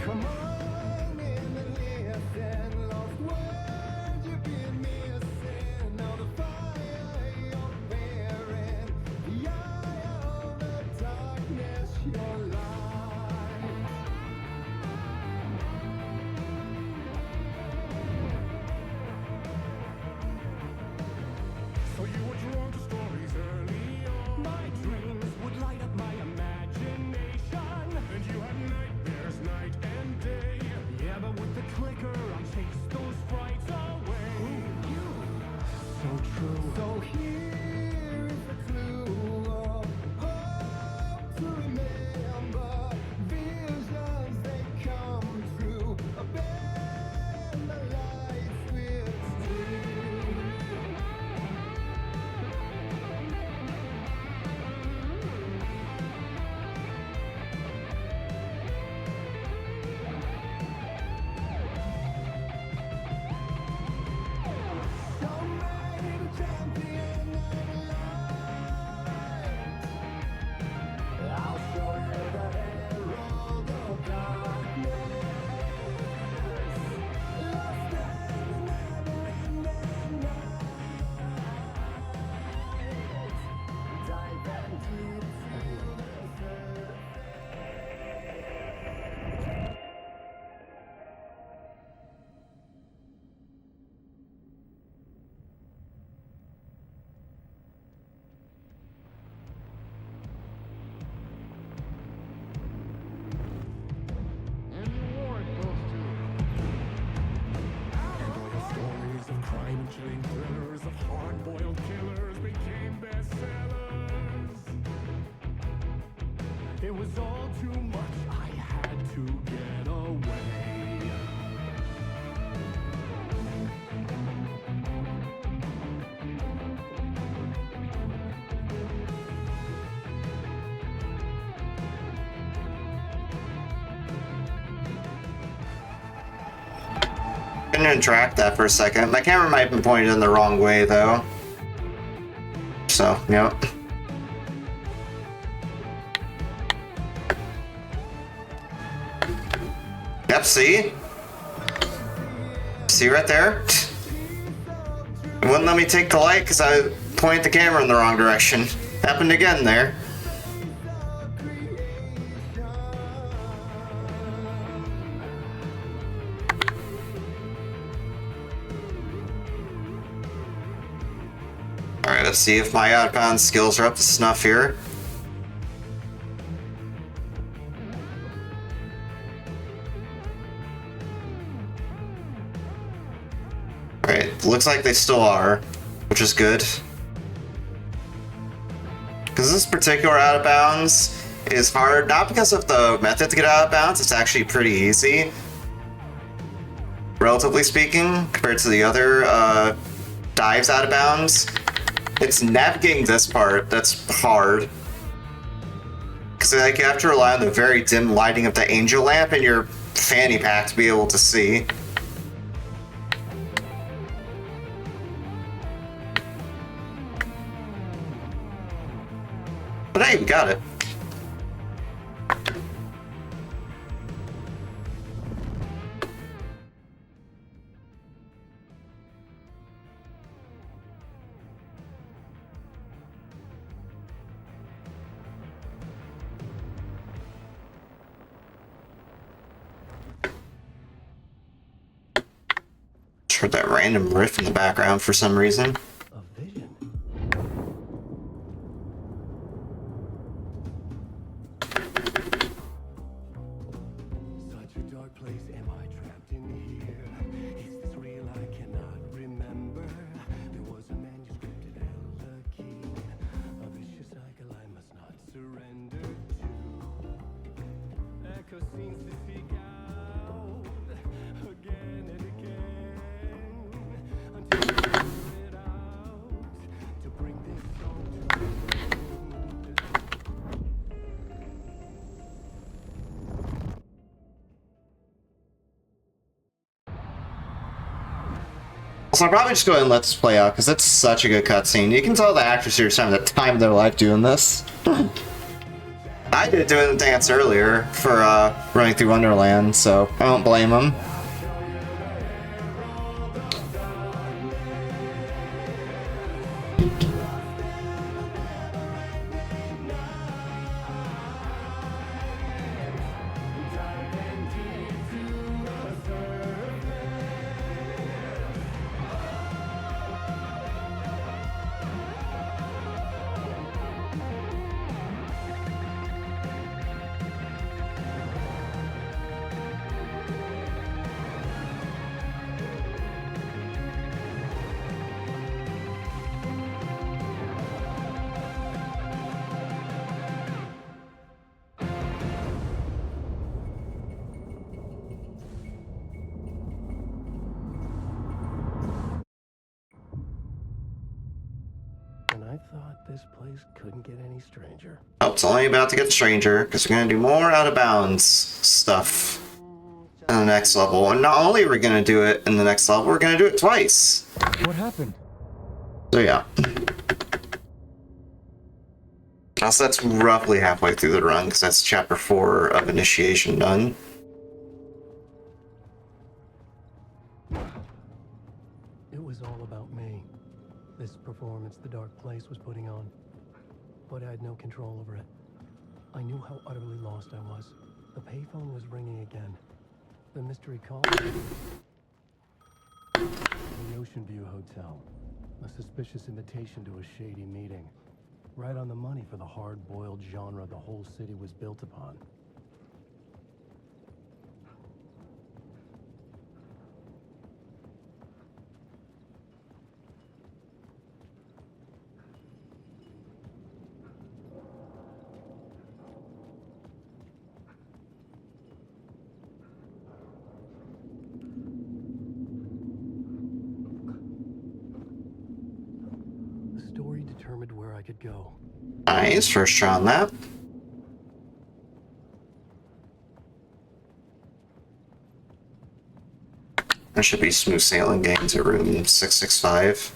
Come on in and listen. Lost words you've been missing. Now the fire you're bearing. The eye of the darkness, your light. So you were drawn to stories early on. My dreams would light up my imagination. And you had nightmares night and day. Yeah, but with the clicker, I'll chase those frights away. Who knew? So true. So here is the clue of hope to remember. Visions, they come true. Bend the lights with string. Crime-chilling thrillers of hard-boiled killers became bestsellers. It was all too much, I had to get away. Couldn't track that for a second. My camera might have been pointed in the wrong way though. So, yep. Yep, see? See right there? It wouldn't let me take the light because I pointed the camera in the wrong direction. Happened again there. Alright, let's see if my outbound skills are up to snuff here. Alright, looks like they still are, which is good. Because this particular out of bounds is hard, not because of the method to get out of bounds, it's actually pretty easy. Relatively speaking, compared to the other dives out of bounds. It's navigating this part that's hard. Because like, you have to rely on the very dim lighting of the angel lamp in your fanny pack to be able to see. But hey, we got it. Just heard that random riff in the background for some reason. A vision. Such a dark place, am I trapped in here? Is this real? I cannot remember. There was a manuscript, it held a key. A vicious cycle I must not surrender to. Echo scenes to seek out again and again until I figure it out to bring this song to an end. So I'll probably just go ahead and let this play out because it's such a good cutscene. You can tell the actors here are spending the time of their life doing this. I I did doing the dance earlier for running through Wonderland, so I don't blame him. And I thought this place couldn't get any stranger. Oh, it's only about to get stranger, because we're going to do more out of bounds stuff in the next level. And not only are we going to do it in the next level, we're going to do it twice. What happened? So yeah. Also, that's roughly halfway through the run, because that's chapter 4 of Initiation done. It was all about me. This performance the Dark Place was putting on. But I had no control over it. I knew how utterly lost I was. The payphone was ringing again. The mystery call. The Ocean View Hotel. A suspicious invitation to a shady meeting. Right on the money for the hard-boiled genre the whole city was built upon. The story determined where I could go. Nice, first try on that. There should be smooth sailing games at room 665.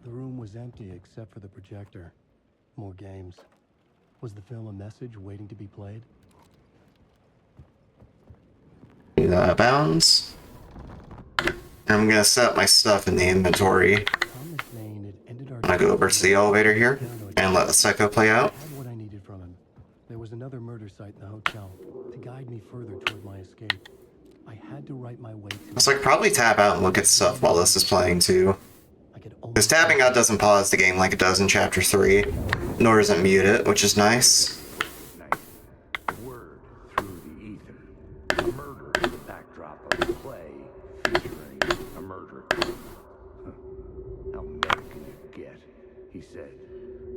The room was empty except for the projector. More games. Was the film a message waiting to be played? Bounds. I'm gonna set up my stuff in the inventory. I'm gonna go over to the elevator here and let the psycho play out. I had what I needed from him. There was another murder site in the hotel to guide me further toward my escape. I had to write my way to. So I could probably tap out and look at stuff while this is playing too. Because tapping out doesn't pause the game like it does in chapter 3, nor does it mute it, which is nice. Word through the ether. A murder is the backdrop of a play featuring a murderer. How mad can you get? He said,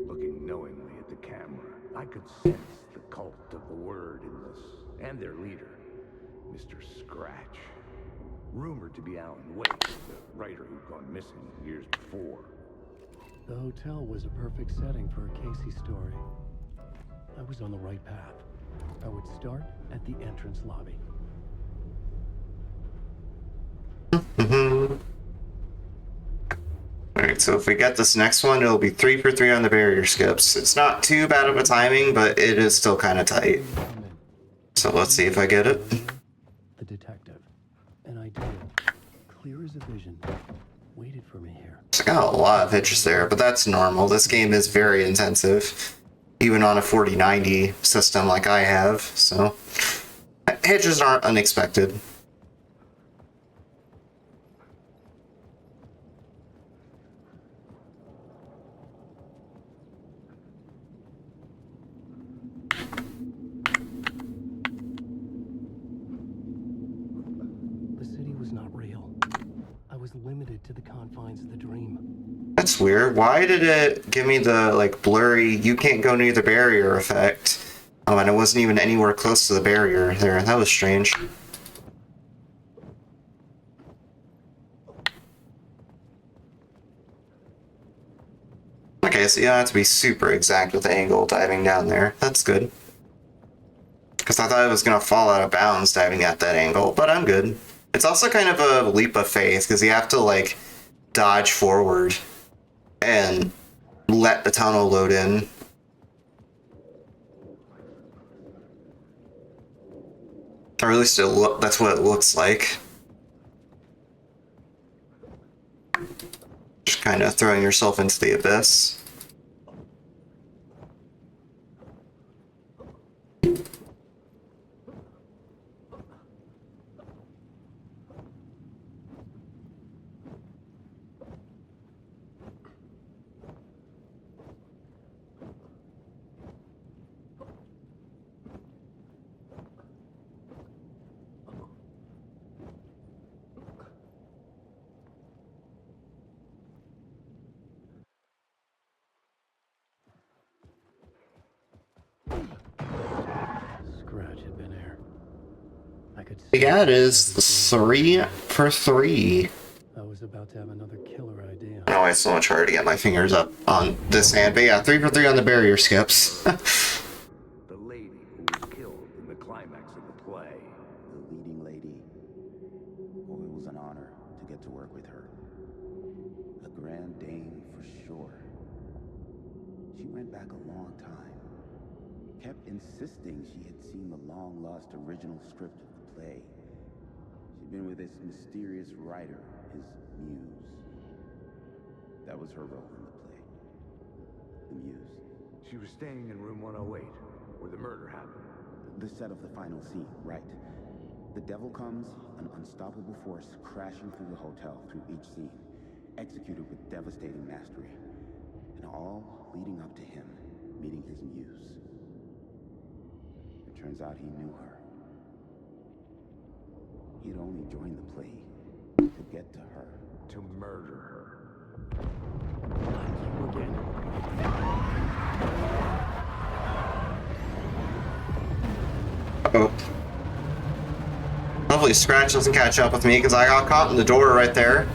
looking knowingly at the camera. I could sense the cult of the word in this, and their leader, Mr. Scratch. Rumored to be Alan Wake, the writer who'd gone missing years before. The hotel was a perfect setting for a Casey story. I was on the right path. I would start at the entrance lobby. Alright, so if we get this next one, it'll be 3 for 3 on the barrier skips. It's not too bad of a timing, but it is still kind of tight. So let's see if I get it. The detective. An idea, clear as a vision, waited for me here. So I got a lot of hitches there, but that's normal. This game is very intensive, even on a 4090 system like I have, so hitches aren't unexpected. limited to the confines of the dream. That's weird. Why did it give me the, like, blurry, you can't go near the barrier effect? Oh, and it wasn't even anywhere close to the barrier there. That was strange. Okay, so you don't have to be super exact with the angle diving down there. That's good. Because I thought it was going to fall out of bounds diving at that angle, but I'm good. It's also kind of a leap of faith, because you have to, like, dodge forward and let the tunnel load in. Or at least that's what it looks like. Just kind of throwing yourself into the abyss. Scratch had been air. I could see. Yeah, it is 3 for 3. I was about to have another killer idea. Oh, it's so much harder to get my fingers up on this hand, but yeah, 3 for 3 on the barrier skips. The lady who was killed in the climax of the play. The leading lady. Oh, it was an honor to get to work with her. A grand dame for sure. She went back a long time. Kept insisting she had seen the long-lost original script of the play. She'd been with this mysterious writer, his muse. That was her role in the play. The muse. She was staying in room 108, where the murder happened. The set of the final scene, right. The devil comes, an unstoppable force crashing through the hotel through each scene, executed with devastating mastery. And all leading up to him meeting his muse. It turns out he knew her. He'd only joined the play to get to her. To murder her. Not you again. Uh-oh. Hopefully Scratch doesn't catch up with me, because I got caught in the door right there.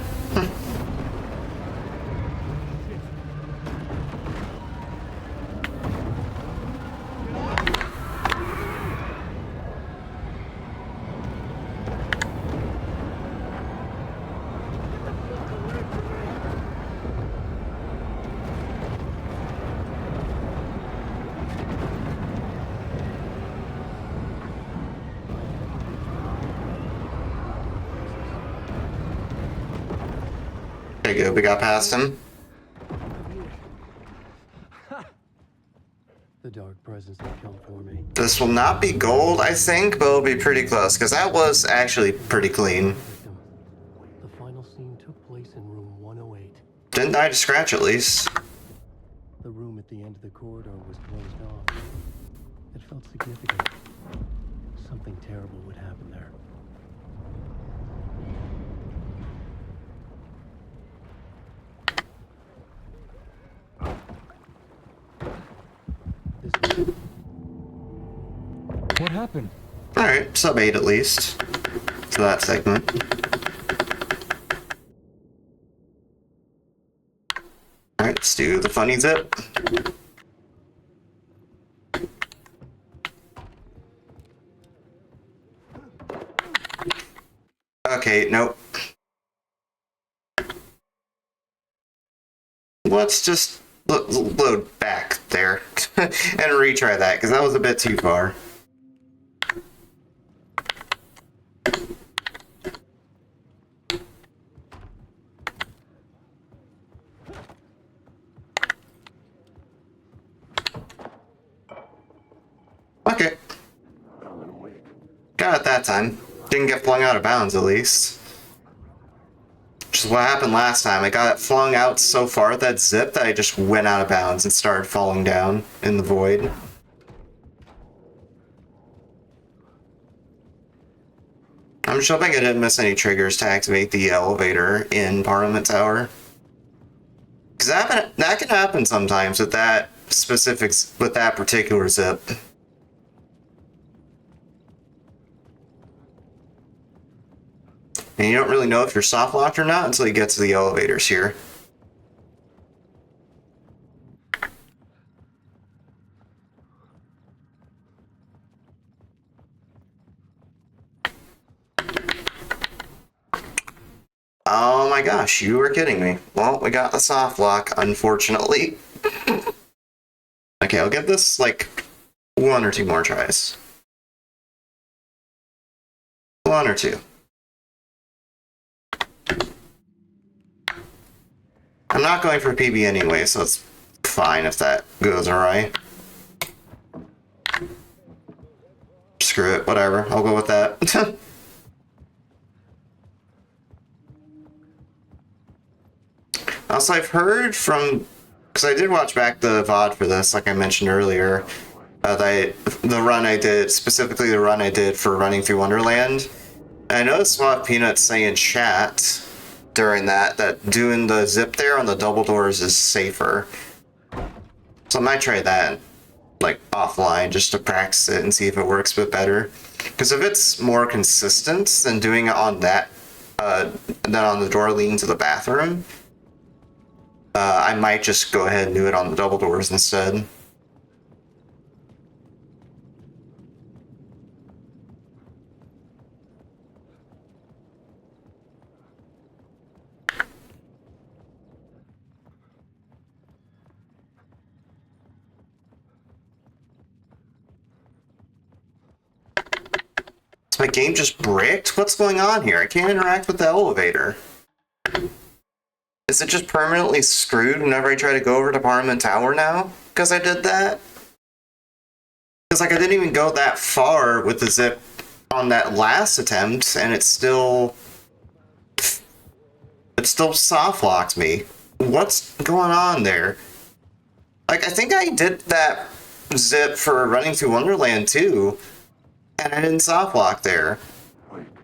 There you go, we got past him. The dark presence that come for me. This will not be gold, I think, but it'll be pretty close, because that was actually pretty clean. The final scene took place in room 108. Didn't die to Scratch, at least. The room at the end of the corridor was closed off. It felt significant. Something terrible would happen there. What happened? Alright, sub 8 at least. For that segment. Alright, let's do the funny zip. Okay, nope. Let's just load back there and retry that, because that was a bit too far. Okay. Got it that time. Didn't get flung out of bounds, at least. Which is what happened last time. I got it flung out so far that zip that I just went out of bounds and started falling down in the void. I'm just hoping I didn't miss any triggers to activate the elevator in Parliament Tower. Because that can happen sometimes with that particular zip. And you don't really know if you're soft locked or not until you get to the elevators here. Oh my gosh, you were kidding me. Well, we got the soft lock, unfortunately. Okay, I'll give this like 1 or 2 more tries. 1 or 2. I'm not going for PB anyway, so it's fine if that goes alright. Screw it, whatever. I'll go with that. Also, I've heard from, because I did watch back the VOD for this, like I mentioned earlier, the run I did, specifically the run I did for running through Wonderland. And I noticed a lot of Peanuts say in chat during that doing the zip there on the double doors is safer. So I might try that, like, offline, just to practice it and see if it works a bit better. Because if it's more consistent than doing it on that, than on the door leading to the bathroom, I might just go ahead and do it on the double doors instead. My game just bricked? What's going on here? I can't interact with the elevator. Is it just permanently screwed whenever I try to go over to Parliament Tower now? Because I did that? Because, like, I didn't even go that far with the zip on that last attempt, and it still soft locked me. What's going on there? Like, I think I did that zip for running through Wonderland too, and I didn't soft lock there.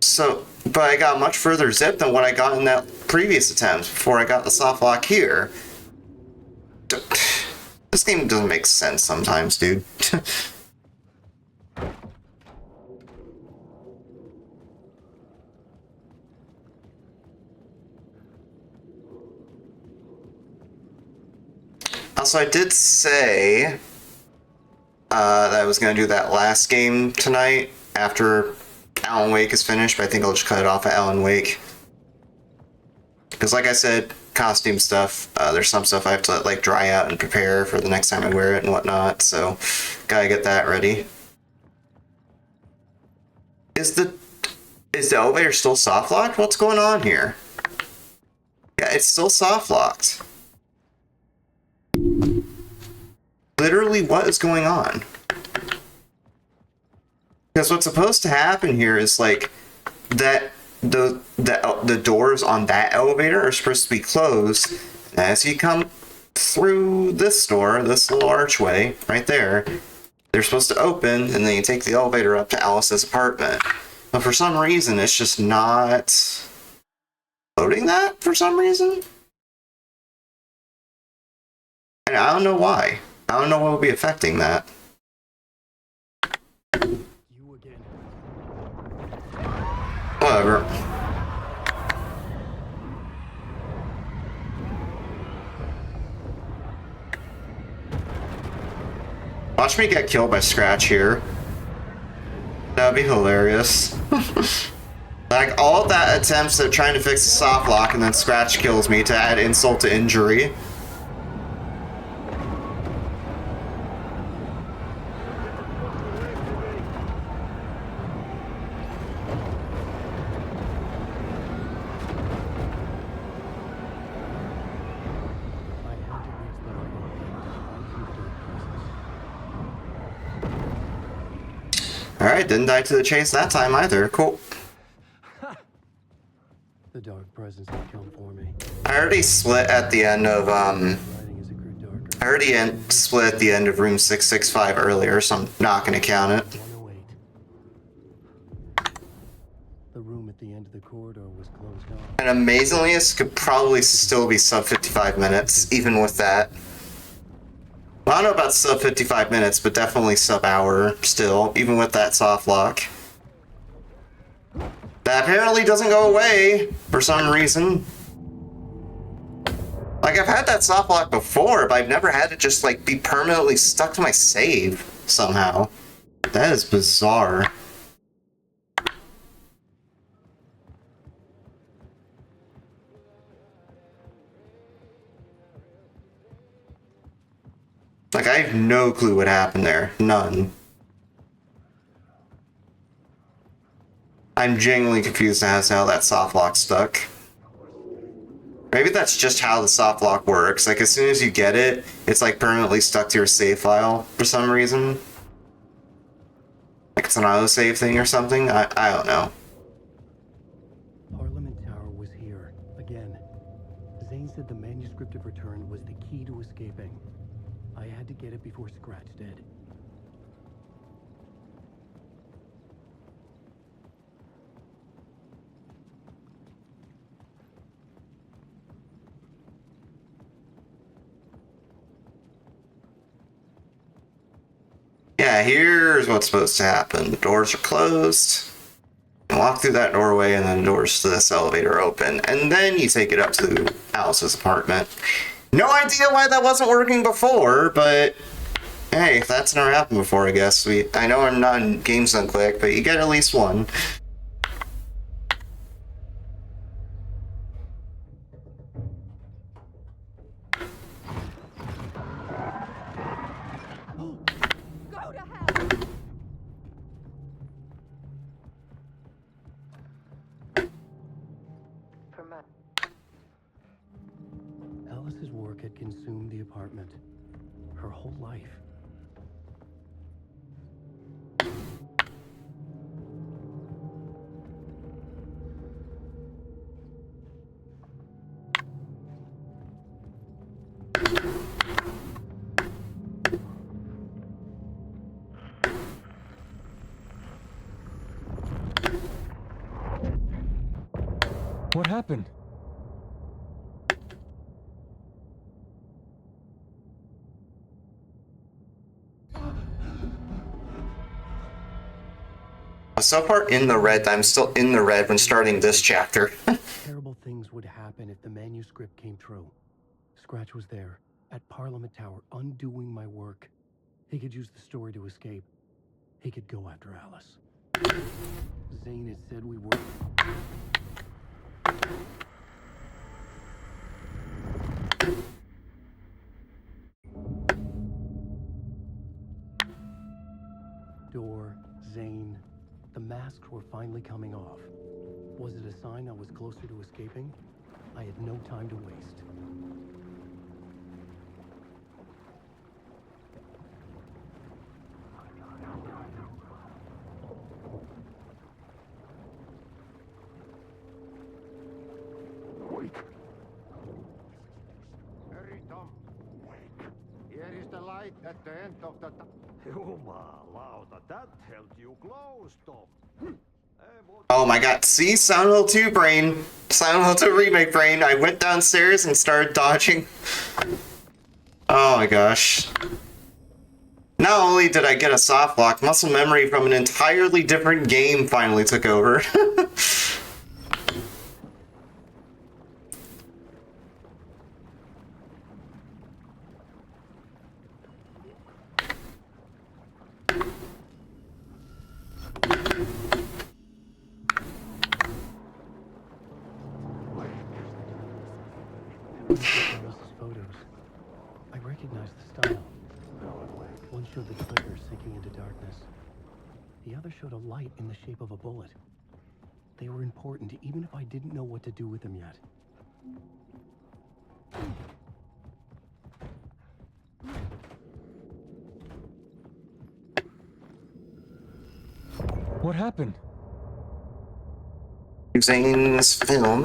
So, but I got much further zip than what I got in that previous attempt before I got the soft lock here. This game doesn't make sense sometimes, dude. Also, I did say that I was going to do that last game tonight after Alan Wake is finished, but I think I'll just cut it off at Alan Wake. Because like I said, costume stuff, there's some stuff I have to like dry out and prepare for the next time I wear it and whatnot, so gotta get that ready. Is the elevator still soft locked? What's going on here? Yeah, it's still soft locked. Literally, what is going on? Because what's supposed to happen here is like that the doors on that elevator are supposed to be closed. As you come through this door, this little archway right there, they're supposed to open, and then you take the elevator up to Alice's apartment. But for some reason, it's just not loading that for some reason. And I don't know why. I don't know what would be affecting that. You again. Whatever. Watch me get killed by Scratch here. That'd be hilarious. Like, all of that attempts at trying to fix the soft lock and then Scratch kills me to add insult to injury. Alright, didn't die to the chase that time either. Cool. The dark presence had come for me. I already split at the end of, split at the end of room 665 earlier, so I'm not gonna count it. The room the end of the corridor was closed off. And amazingly, this could probably still be sub 55 minutes, even with that. Well, I don't know about sub 55 minutes, but definitely sub hour still, even with that soft lock. That apparently doesn't go away for some reason. Like, I've had that soft lock before, but I've never had it just, like, be permanently stuck to my save somehow. That is bizarre. Like, I have no clue what happened there. None. I'm genuinely confused as to how that soft lock stuck. Maybe that's just how the soft lock works. Like, as soon as you get it, it's like permanently stuck to your save file for some reason. Like it's an autosave thing or something? I don't know. Parliament Tower was here, again. Zane said the manuscript of return was the key to escaping. I had to get it before Scratch did. Yeah, here's what's supposed to happen. The doors are closed. You walk through that doorway and then the doors to this elevator open. And then you take it up to Alice's apartment. No idea why that wasn't working before, but hey, if that's never happened before, I guess. I know I'm not in Games Done Quick, but you get at least one. Alice's work had consumed the apartment. Her whole life. What happened? So far in the red, I'm still in the red when starting this chapter. Terrible things would happen if the manuscript came true. Scratch was there, at Parliament Tower, undoing my work. He could use the story to escape. He could go after Alice. Zane had said we were... Door, Zane, the masks were finally coming off. Was it a sign I was closer to escaping? I had no time to waste. Wait. Hurry, Tom. Wake. Here is the light at the end of the... Jumalauta, that held you close, Tom. Oh my god, see? Silent Hill 2 brain. Silent Hill 2 remake brain. I went downstairs and started dodging. Oh my gosh. Not only did I get a soft lock, muscle memory from an entirely different game finally took over. Alice's photos. I recognized the style. One showed the clicker sinking into darkness. The other showed a light in the shape of a bullet. They were important even if I didn't know what to do with them yet. What happened? Zane's film.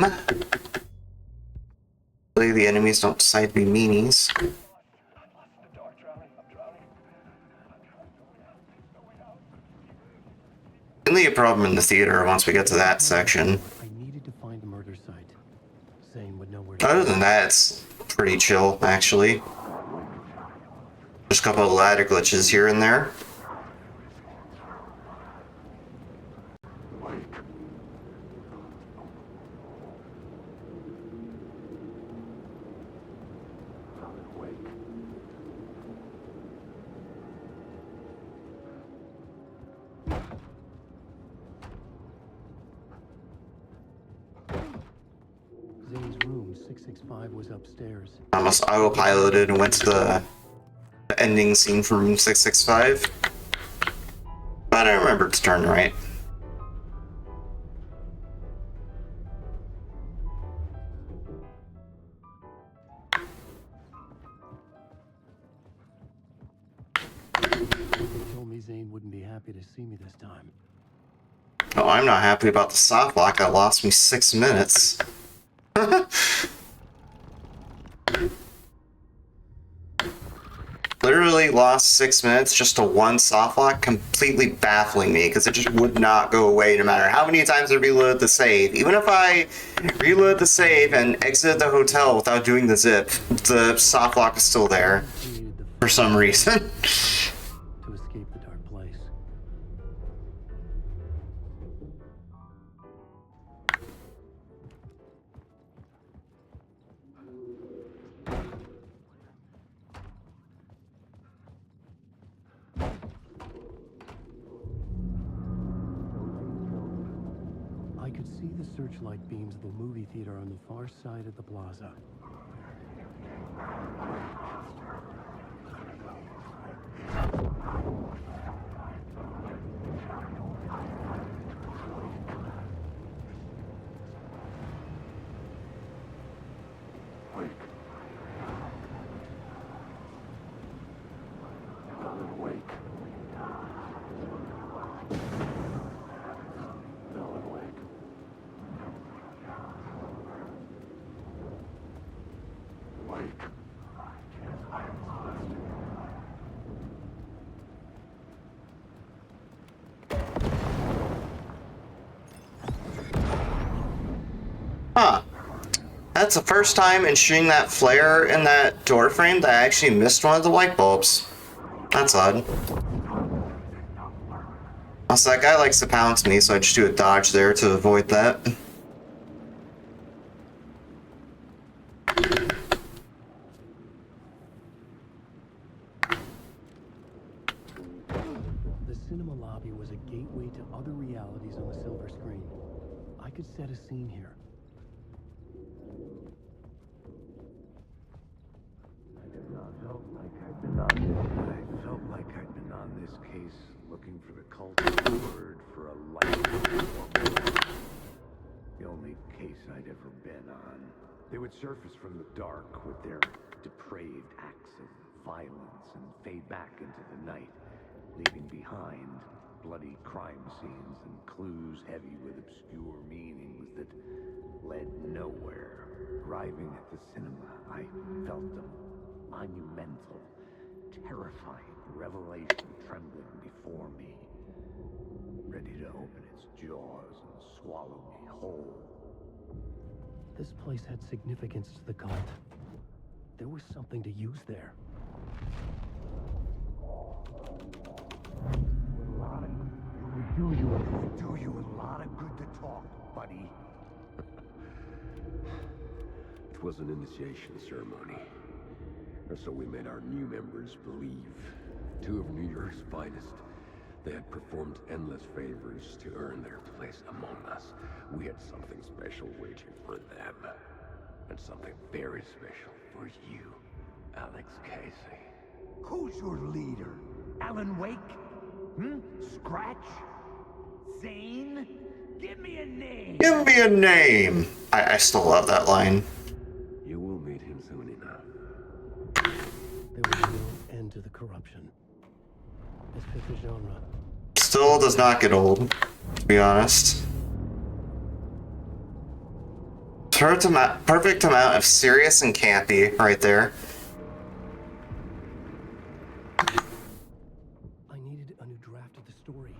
Hopefully the enemies don't decide to be meanies. And mainly a problem in the theater once we get to that section. I needed to find a murder site. Zane would know where to Other than that, it's pretty chill, actually. Just a couple of ladder glitches here and there. Zane's room, 665, was upstairs. I almost autopiloted and went to the ending scene from 665. But I remembered to turn right. They told me Zane wouldn't be happy to see me this time. Oh, I'm not happy about the soft lock. That lost me 6 minutes. Literally lost 6 minutes just to one soft lock, completely baffling me because it just would not go away no matter how many times I reload the save. Even if I reload the save and exit the hotel without doing the zip, the soft lock is still there for some reason. To escape the dark place. I could see the searchlight beams of the movie theater on the far side of the plaza. Huh. That's the first time in shooting that flare in that door frame that I actually missed one of the light bulbs. That's odd. Also, that guy likes to pounce me, so I just do a dodge there to avoid that. The cinema lobby was a gateway to other realities on the silver screen. I could set a scene here. I felt like I'd been on this case looking for the cult's word for a life. The only case I'd ever been on. They would surface from the dark with their depraved acts of violence and fade back into the night, leaving behind bloody crime scenes and clues heavy with obscure meanings that led nowhere. Arriving at the cinema, I felt a monumental, terrifying revelation trembling before me, ready to open its jaws and swallow me whole. This place had significance to the cult. There was something to use there. It would do you a lot of good to talk, buddy. It was an initiation ceremony. Or so we made our new members believe. Two of New York's finest. They had performed endless favors to earn their place among us. We had something special waiting for them. And something very special for you, Alex Casey. Who's your leader? Alan Wake? Scratch? Zane? Give me a name! Give me a name! I still love that line. You will meet him soon enough. There was no end to the corruption. This fit the genre. Still does not get old, to be honest. Perfect amount of serious and campy right there. I needed a new draft of the story.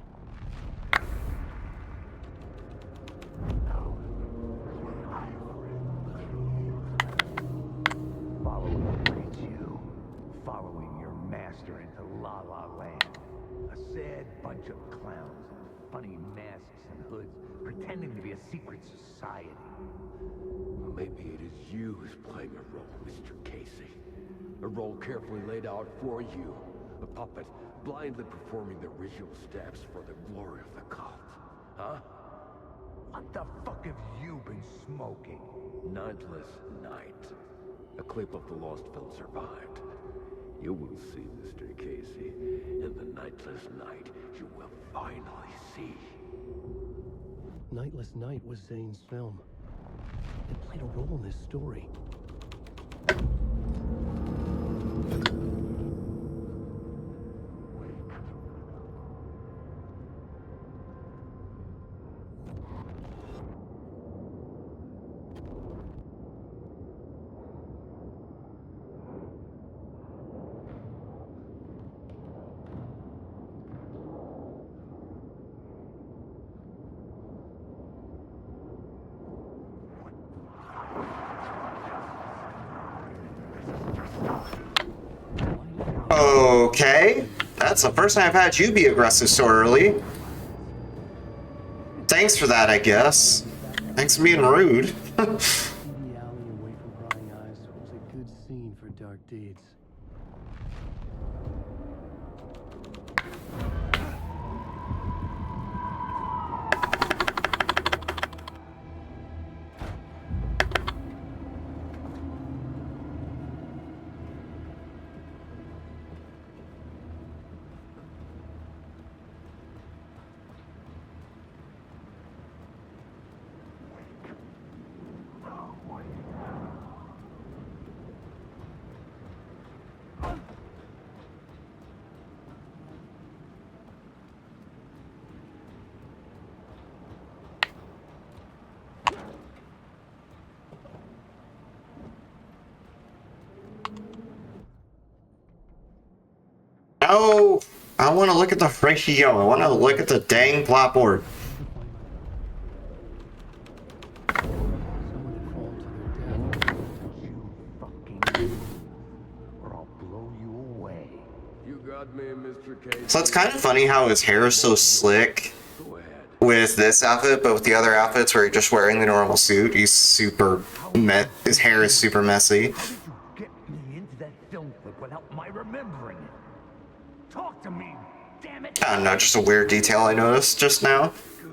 bunch of clowns in funny masks and hoods, pretending to be a secret society. Maybe it is you who's playing a role, Mr. Casey. A role carefully laid out for you. A puppet blindly performing the ritual steps for the glory of the cult. Huh? What the fuck have you been smoking? Nightless Night. A clip of the lost film survived. You will see, Mr. Casey. In the Nightless Night, you will finally see. Nightless Night was Zane's film. It played a role in this story. Okay, that's the first time I've had you be aggressive so early. Thanks for that, I guess. Thanks for being rude. The alley away from prying eyes was a good scene for dark deeds. No, I want to look at the ratio. I want to look at the dang plot board. You got me, Mr. Casey. So it's kind of funny how his hair is so slick with this outfit, but with the other outfits where he's just wearing the normal suit, he's super his hair is super messy. Get me into that film clip without my remembering it. Talk to me, damn it! I don't know, just a weird detail I noticed just now. Good.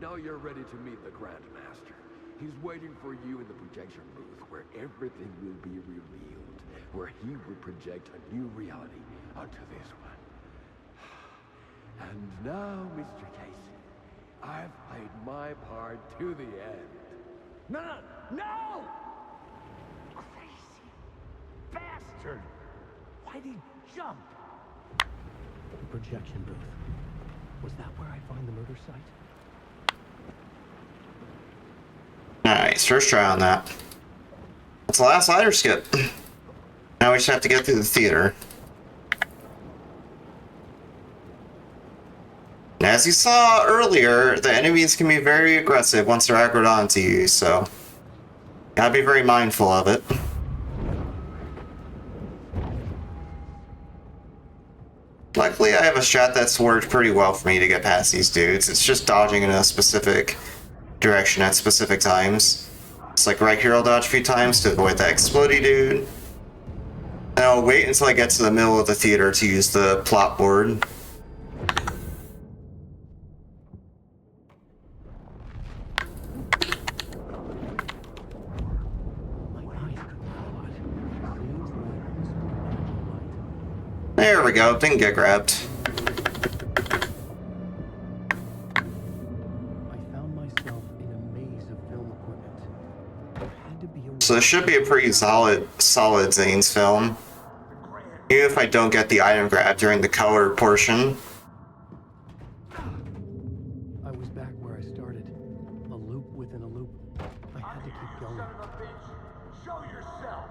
Now you're ready to meet the Grand Master. He's waiting for you in the projection booth where everything will be revealed, where he will project a new reality onto this one. And now, Mr. Casey, I've played my part to the end. No, no, no! Crazy bastard! Why'd he jump? The projection booth. Was that where I find the murder site? Nice, first try on that. That's the last ladder skip. Now we just have to get through the theater. And as you saw earlier, the enemies can be very aggressive once they're aggroed onto you, so gotta be very mindful of it. Luckily, I have a strat that's worked pretty well for me to get past these dudes. It's just dodging in a specific direction at specific times. It's like right here I'll dodge a few times to avoid that explodey dude. And I'll wait until I get to the middle of the theater to use the plot board. There we go, didn't get grabbed. So this should be a pretty solid Zane's film. Even if I don't get the item grab during the color portion. I was back where I started. A loop within a loop. I had to keep going. Show yourself!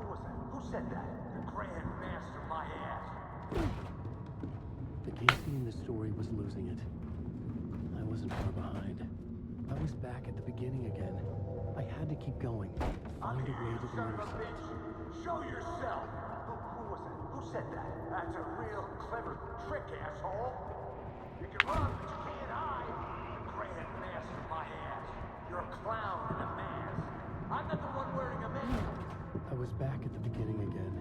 Who was that? Who said that? The Grand Master, my ass! The Casey in the story was losing it. I wasn't far behind. I was back at the beginning again. I had to keep going. Find a way to the murder site. Show yourself! Who was that? Who said that? That's a real clever trick, asshole! You can run, but you can't hide. The grand mask of my ass. You're a clown in a mask. I'm not the one wearing a mask. I was back at the beginning again.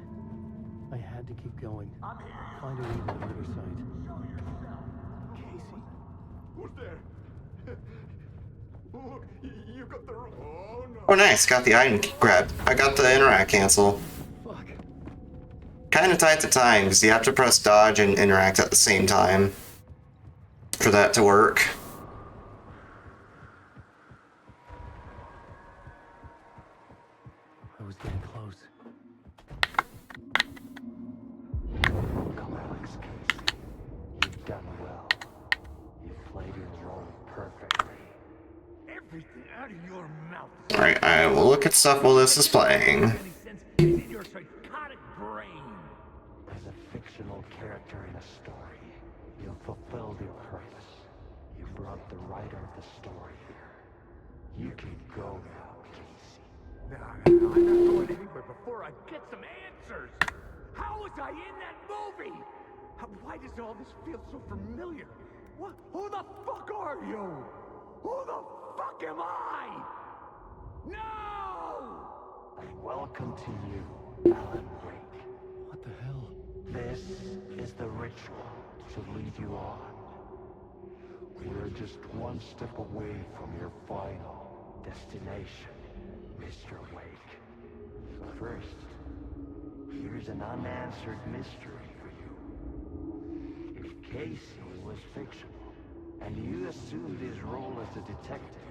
I had to keep going. I'm here. Find a way to the murder site. Show yourself. Casey. Who's there? Look, you got the... Oh, no. Oh, nice. Got the item grab. I got the interact cancel. Fuck. Kind of tight to time, because you have to press dodge and interact at the same time for that to work. I was getting close. Welcome, Alex Casey. You've done well. You've played your role perfectly. Everything out of your mouth. Alright, I will look at stuff while this is playing. Any sense in your psychotic brain. As a fictional character in a story, you've fulfilled your purpose. You've brought the writer of the story here. You can go now, Casey. No, I'm not going anywhere before I get some answers. How was I in that movie? Why does all this feel so familiar? What? Who the fuck are you? Who the fuck am I? No! Welcome to you, Alan Wake. What the hell? This is the ritual to lead you on. We're just one step away from your final destination, Mr. Wake. First, here's an unanswered mystery for you. If Casey was fictional, and you assumed his role as a detective,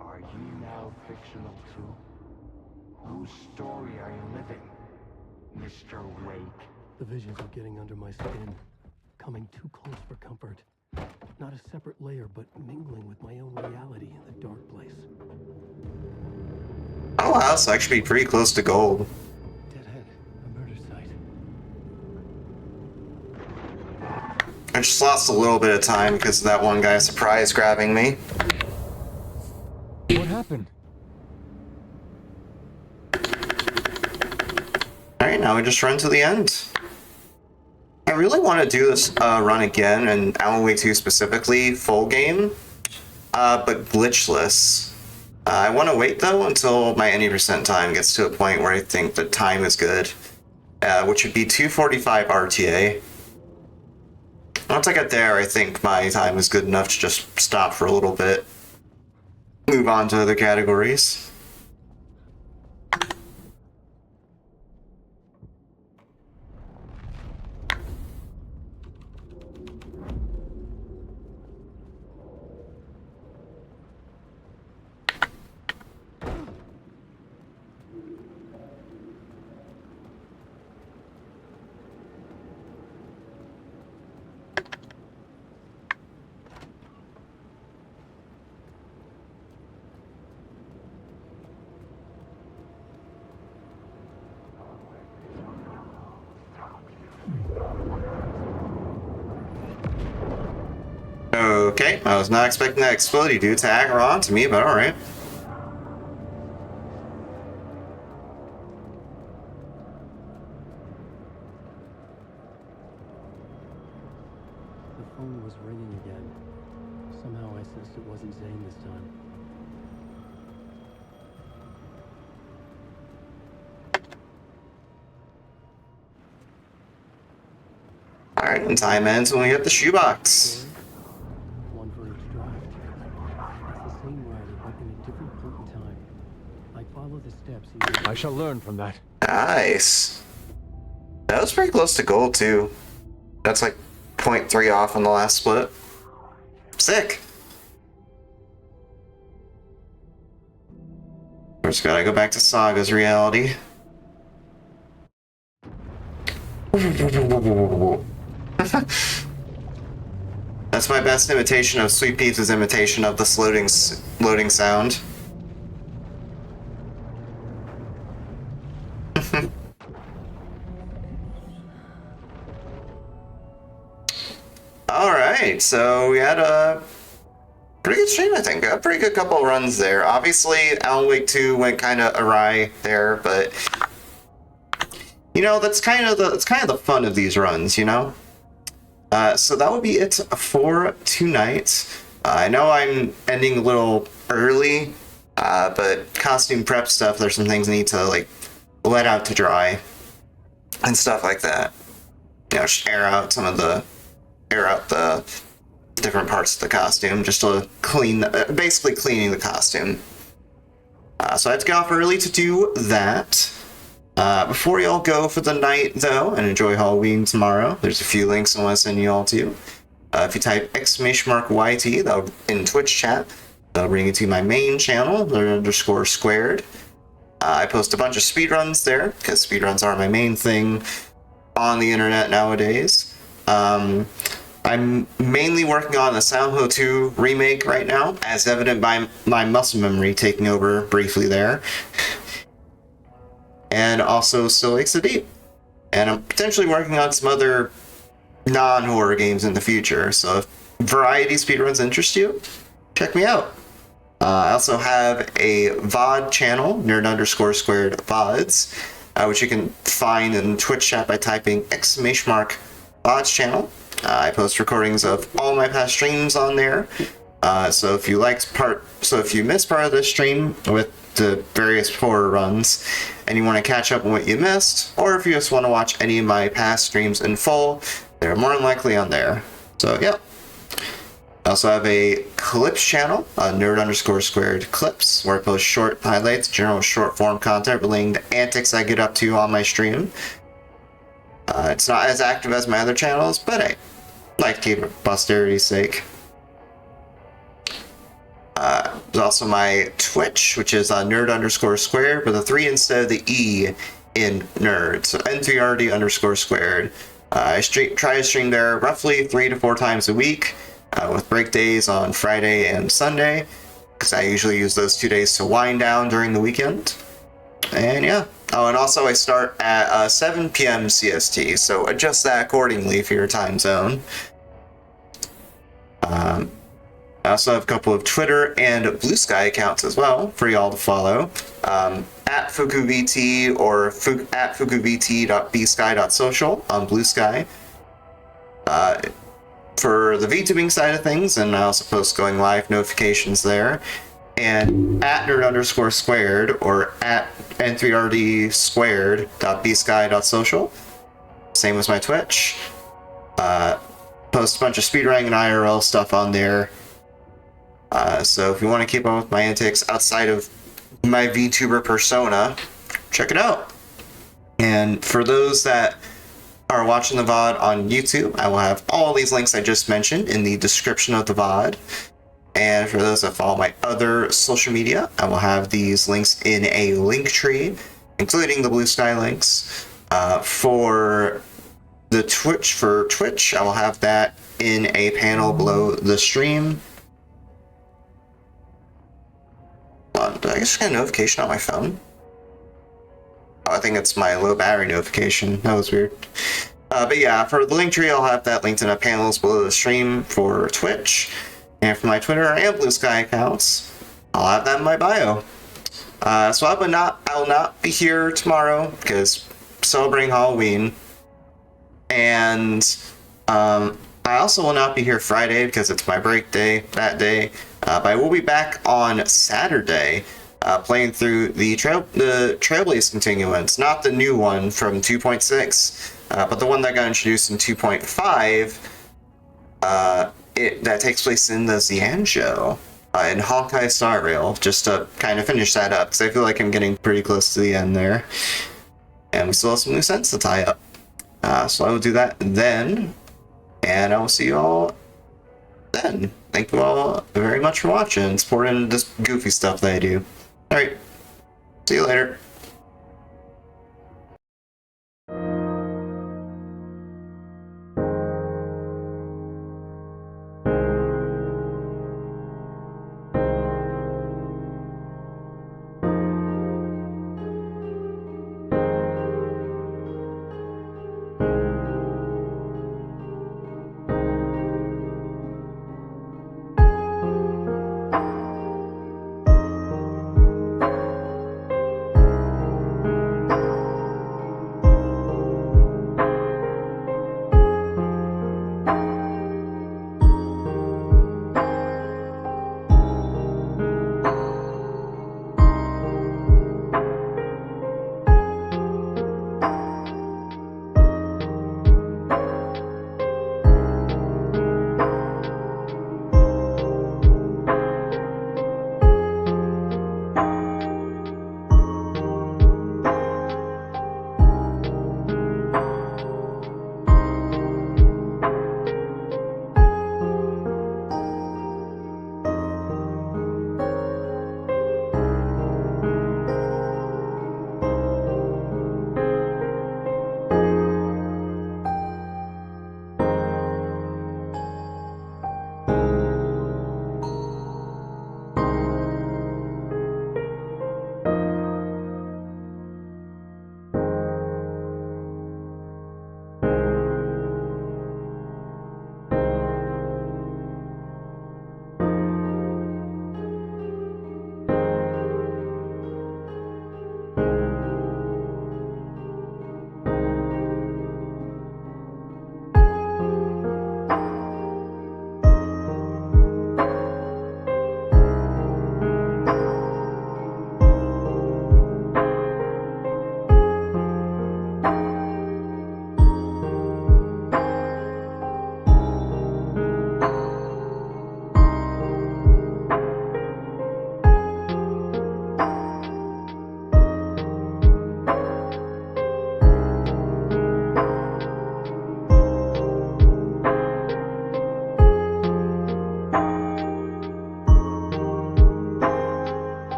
are you now fictional too? Whose story are you living, Mr. Wake? The visions are getting under my skin. Coming too close for comfort. Not a separate layer, but mingling with my own reality in the dark place. Oh wow, it's actually pretty close to gold. Deadhead, a murder site. I just lost a little bit of time because of that one guy surprise grabbing me. What happened? Alright, now we just run to the end. I really want to do this run again, and Alan Wake 2 specifically, full game, but glitchless. I want to wait though until my any percent time gets to a point where I think the time is good, which would be 245 RTA. Once I get there, I think my time is good enough to just stop for a little bit, move on to other categories. Okay, I was not expecting that explodey dude to aggro onto me, but alright. The phone was ringing again. Somehow I sensed it wasn't Zane this time. Alright, and time ends when we hit the shoebox. One for each drive. It's the same rider, but in a different point in time. I follow the steps he... I shall learn from that. Nice. That was pretty close to gold, too. That's like 0.3 off on the last split. Sick. We're just gotta go back to Saga's reality. That's my best imitation of Sweet Pete's imitation of this loading sound. Alright, so we had a pretty good stream, I think. A pretty good couple runs there. Obviously, Alan Wake 2 went kind of awry there, but you know, that's kind of the fun of these runs, you know? So that would be it for tonight. I know I'm ending a little early, but costume prep stuff, there's some things I need to like let out to dry and stuff like that. You know, just air out the different parts of the costume, just to clean, basically cleaning the costume. So I have to get off early to do that. Before y'all go for the night, though, and enjoy Halloween tomorrow, there's a few links I want to send you all to. If you type !YT that'll, in Twitch chat, that'll bring you to my main channel, _squared. I post a bunch of speedruns there, because speedruns are my main thing on the internet nowadays. I'm mainly working on the Silent Hill 2 remake right now, as evident by my muscle memory taking over briefly there. And also Still Lakes the Deep. And I'm potentially working on some other non-horror games in the future, so if variety speedruns interest you, check me out. I also have a VOD channel, nerd_squared VODs, which you can find in Twitch chat by typing !VODs channel. I post recordings of all my past streams on there. So if you missed part of this stream with the various horror runs and you want to catch up on what you missed, or if you just want to watch any of my past streams in full, they're more than likely on there. So yeah. I also have a clips channel, nerd_squared clips, where I post short highlights, general short form content relating to antics I get up to on my stream. It's not as active as my other channels, but hey, I like to keep it for posterity's sake. There's also my Twitch, which is nerd_squared with a 3 instead of the E in nerd, so N3RD_squared. I try to stream there roughly 3 to 4 times a week, with break days on Friday and Sunday, because I usually use those 2 days to wind down during the weekend. And yeah. Oh, and also I start at 7 p.m. CST, so adjust that accordingly for your time zone. I also have a couple of Twitter and Blue Sky accounts as well for y'all to follow. At FukuVT or at fukuvt.bsky.social on Blue Sky. For the VTubing side of things, and I also post going live notifications there. And at nerd_squared or at n3rdsquared.bsky.social. Same as my Twitch. Post a bunch of speedrunning and IRL stuff on there. So if you want to keep up with my antics outside of my VTuber persona, check it out. And for those that are watching the VOD on YouTube, I will have all these links I just mentioned in the description of the VOD. And for those that follow my other social media, I will have these links in a link tree, including the Blue Sky links. For Twitch, I will have that in a panel below the stream. Did I just get a notification on my phone? Oh, I think it's my low battery notification. That was weird. But yeah, for the link tree, I'll have that linked in the panels below the stream for Twitch. And for my Twitter and Blue Sky accounts, I'll have that in my bio. So I will not be here tomorrow because celebrating Halloween. And I also will not be here Friday because it's my break day that day. But I will be back on Saturday playing through the Trailblaze continuance. Not the new one from 2.6, but the one that got introduced in 2.5. That takes place in the Xianzhou in Honkai Star Rail, just to kind of finish that up, because I feel like I'm getting pretty close to the end there. And we still have some loose ends to tie up. So I will do that then, and I will see you all then. Thank you all very much for watching and supporting this goofy stuff that I do. Alright, see you later.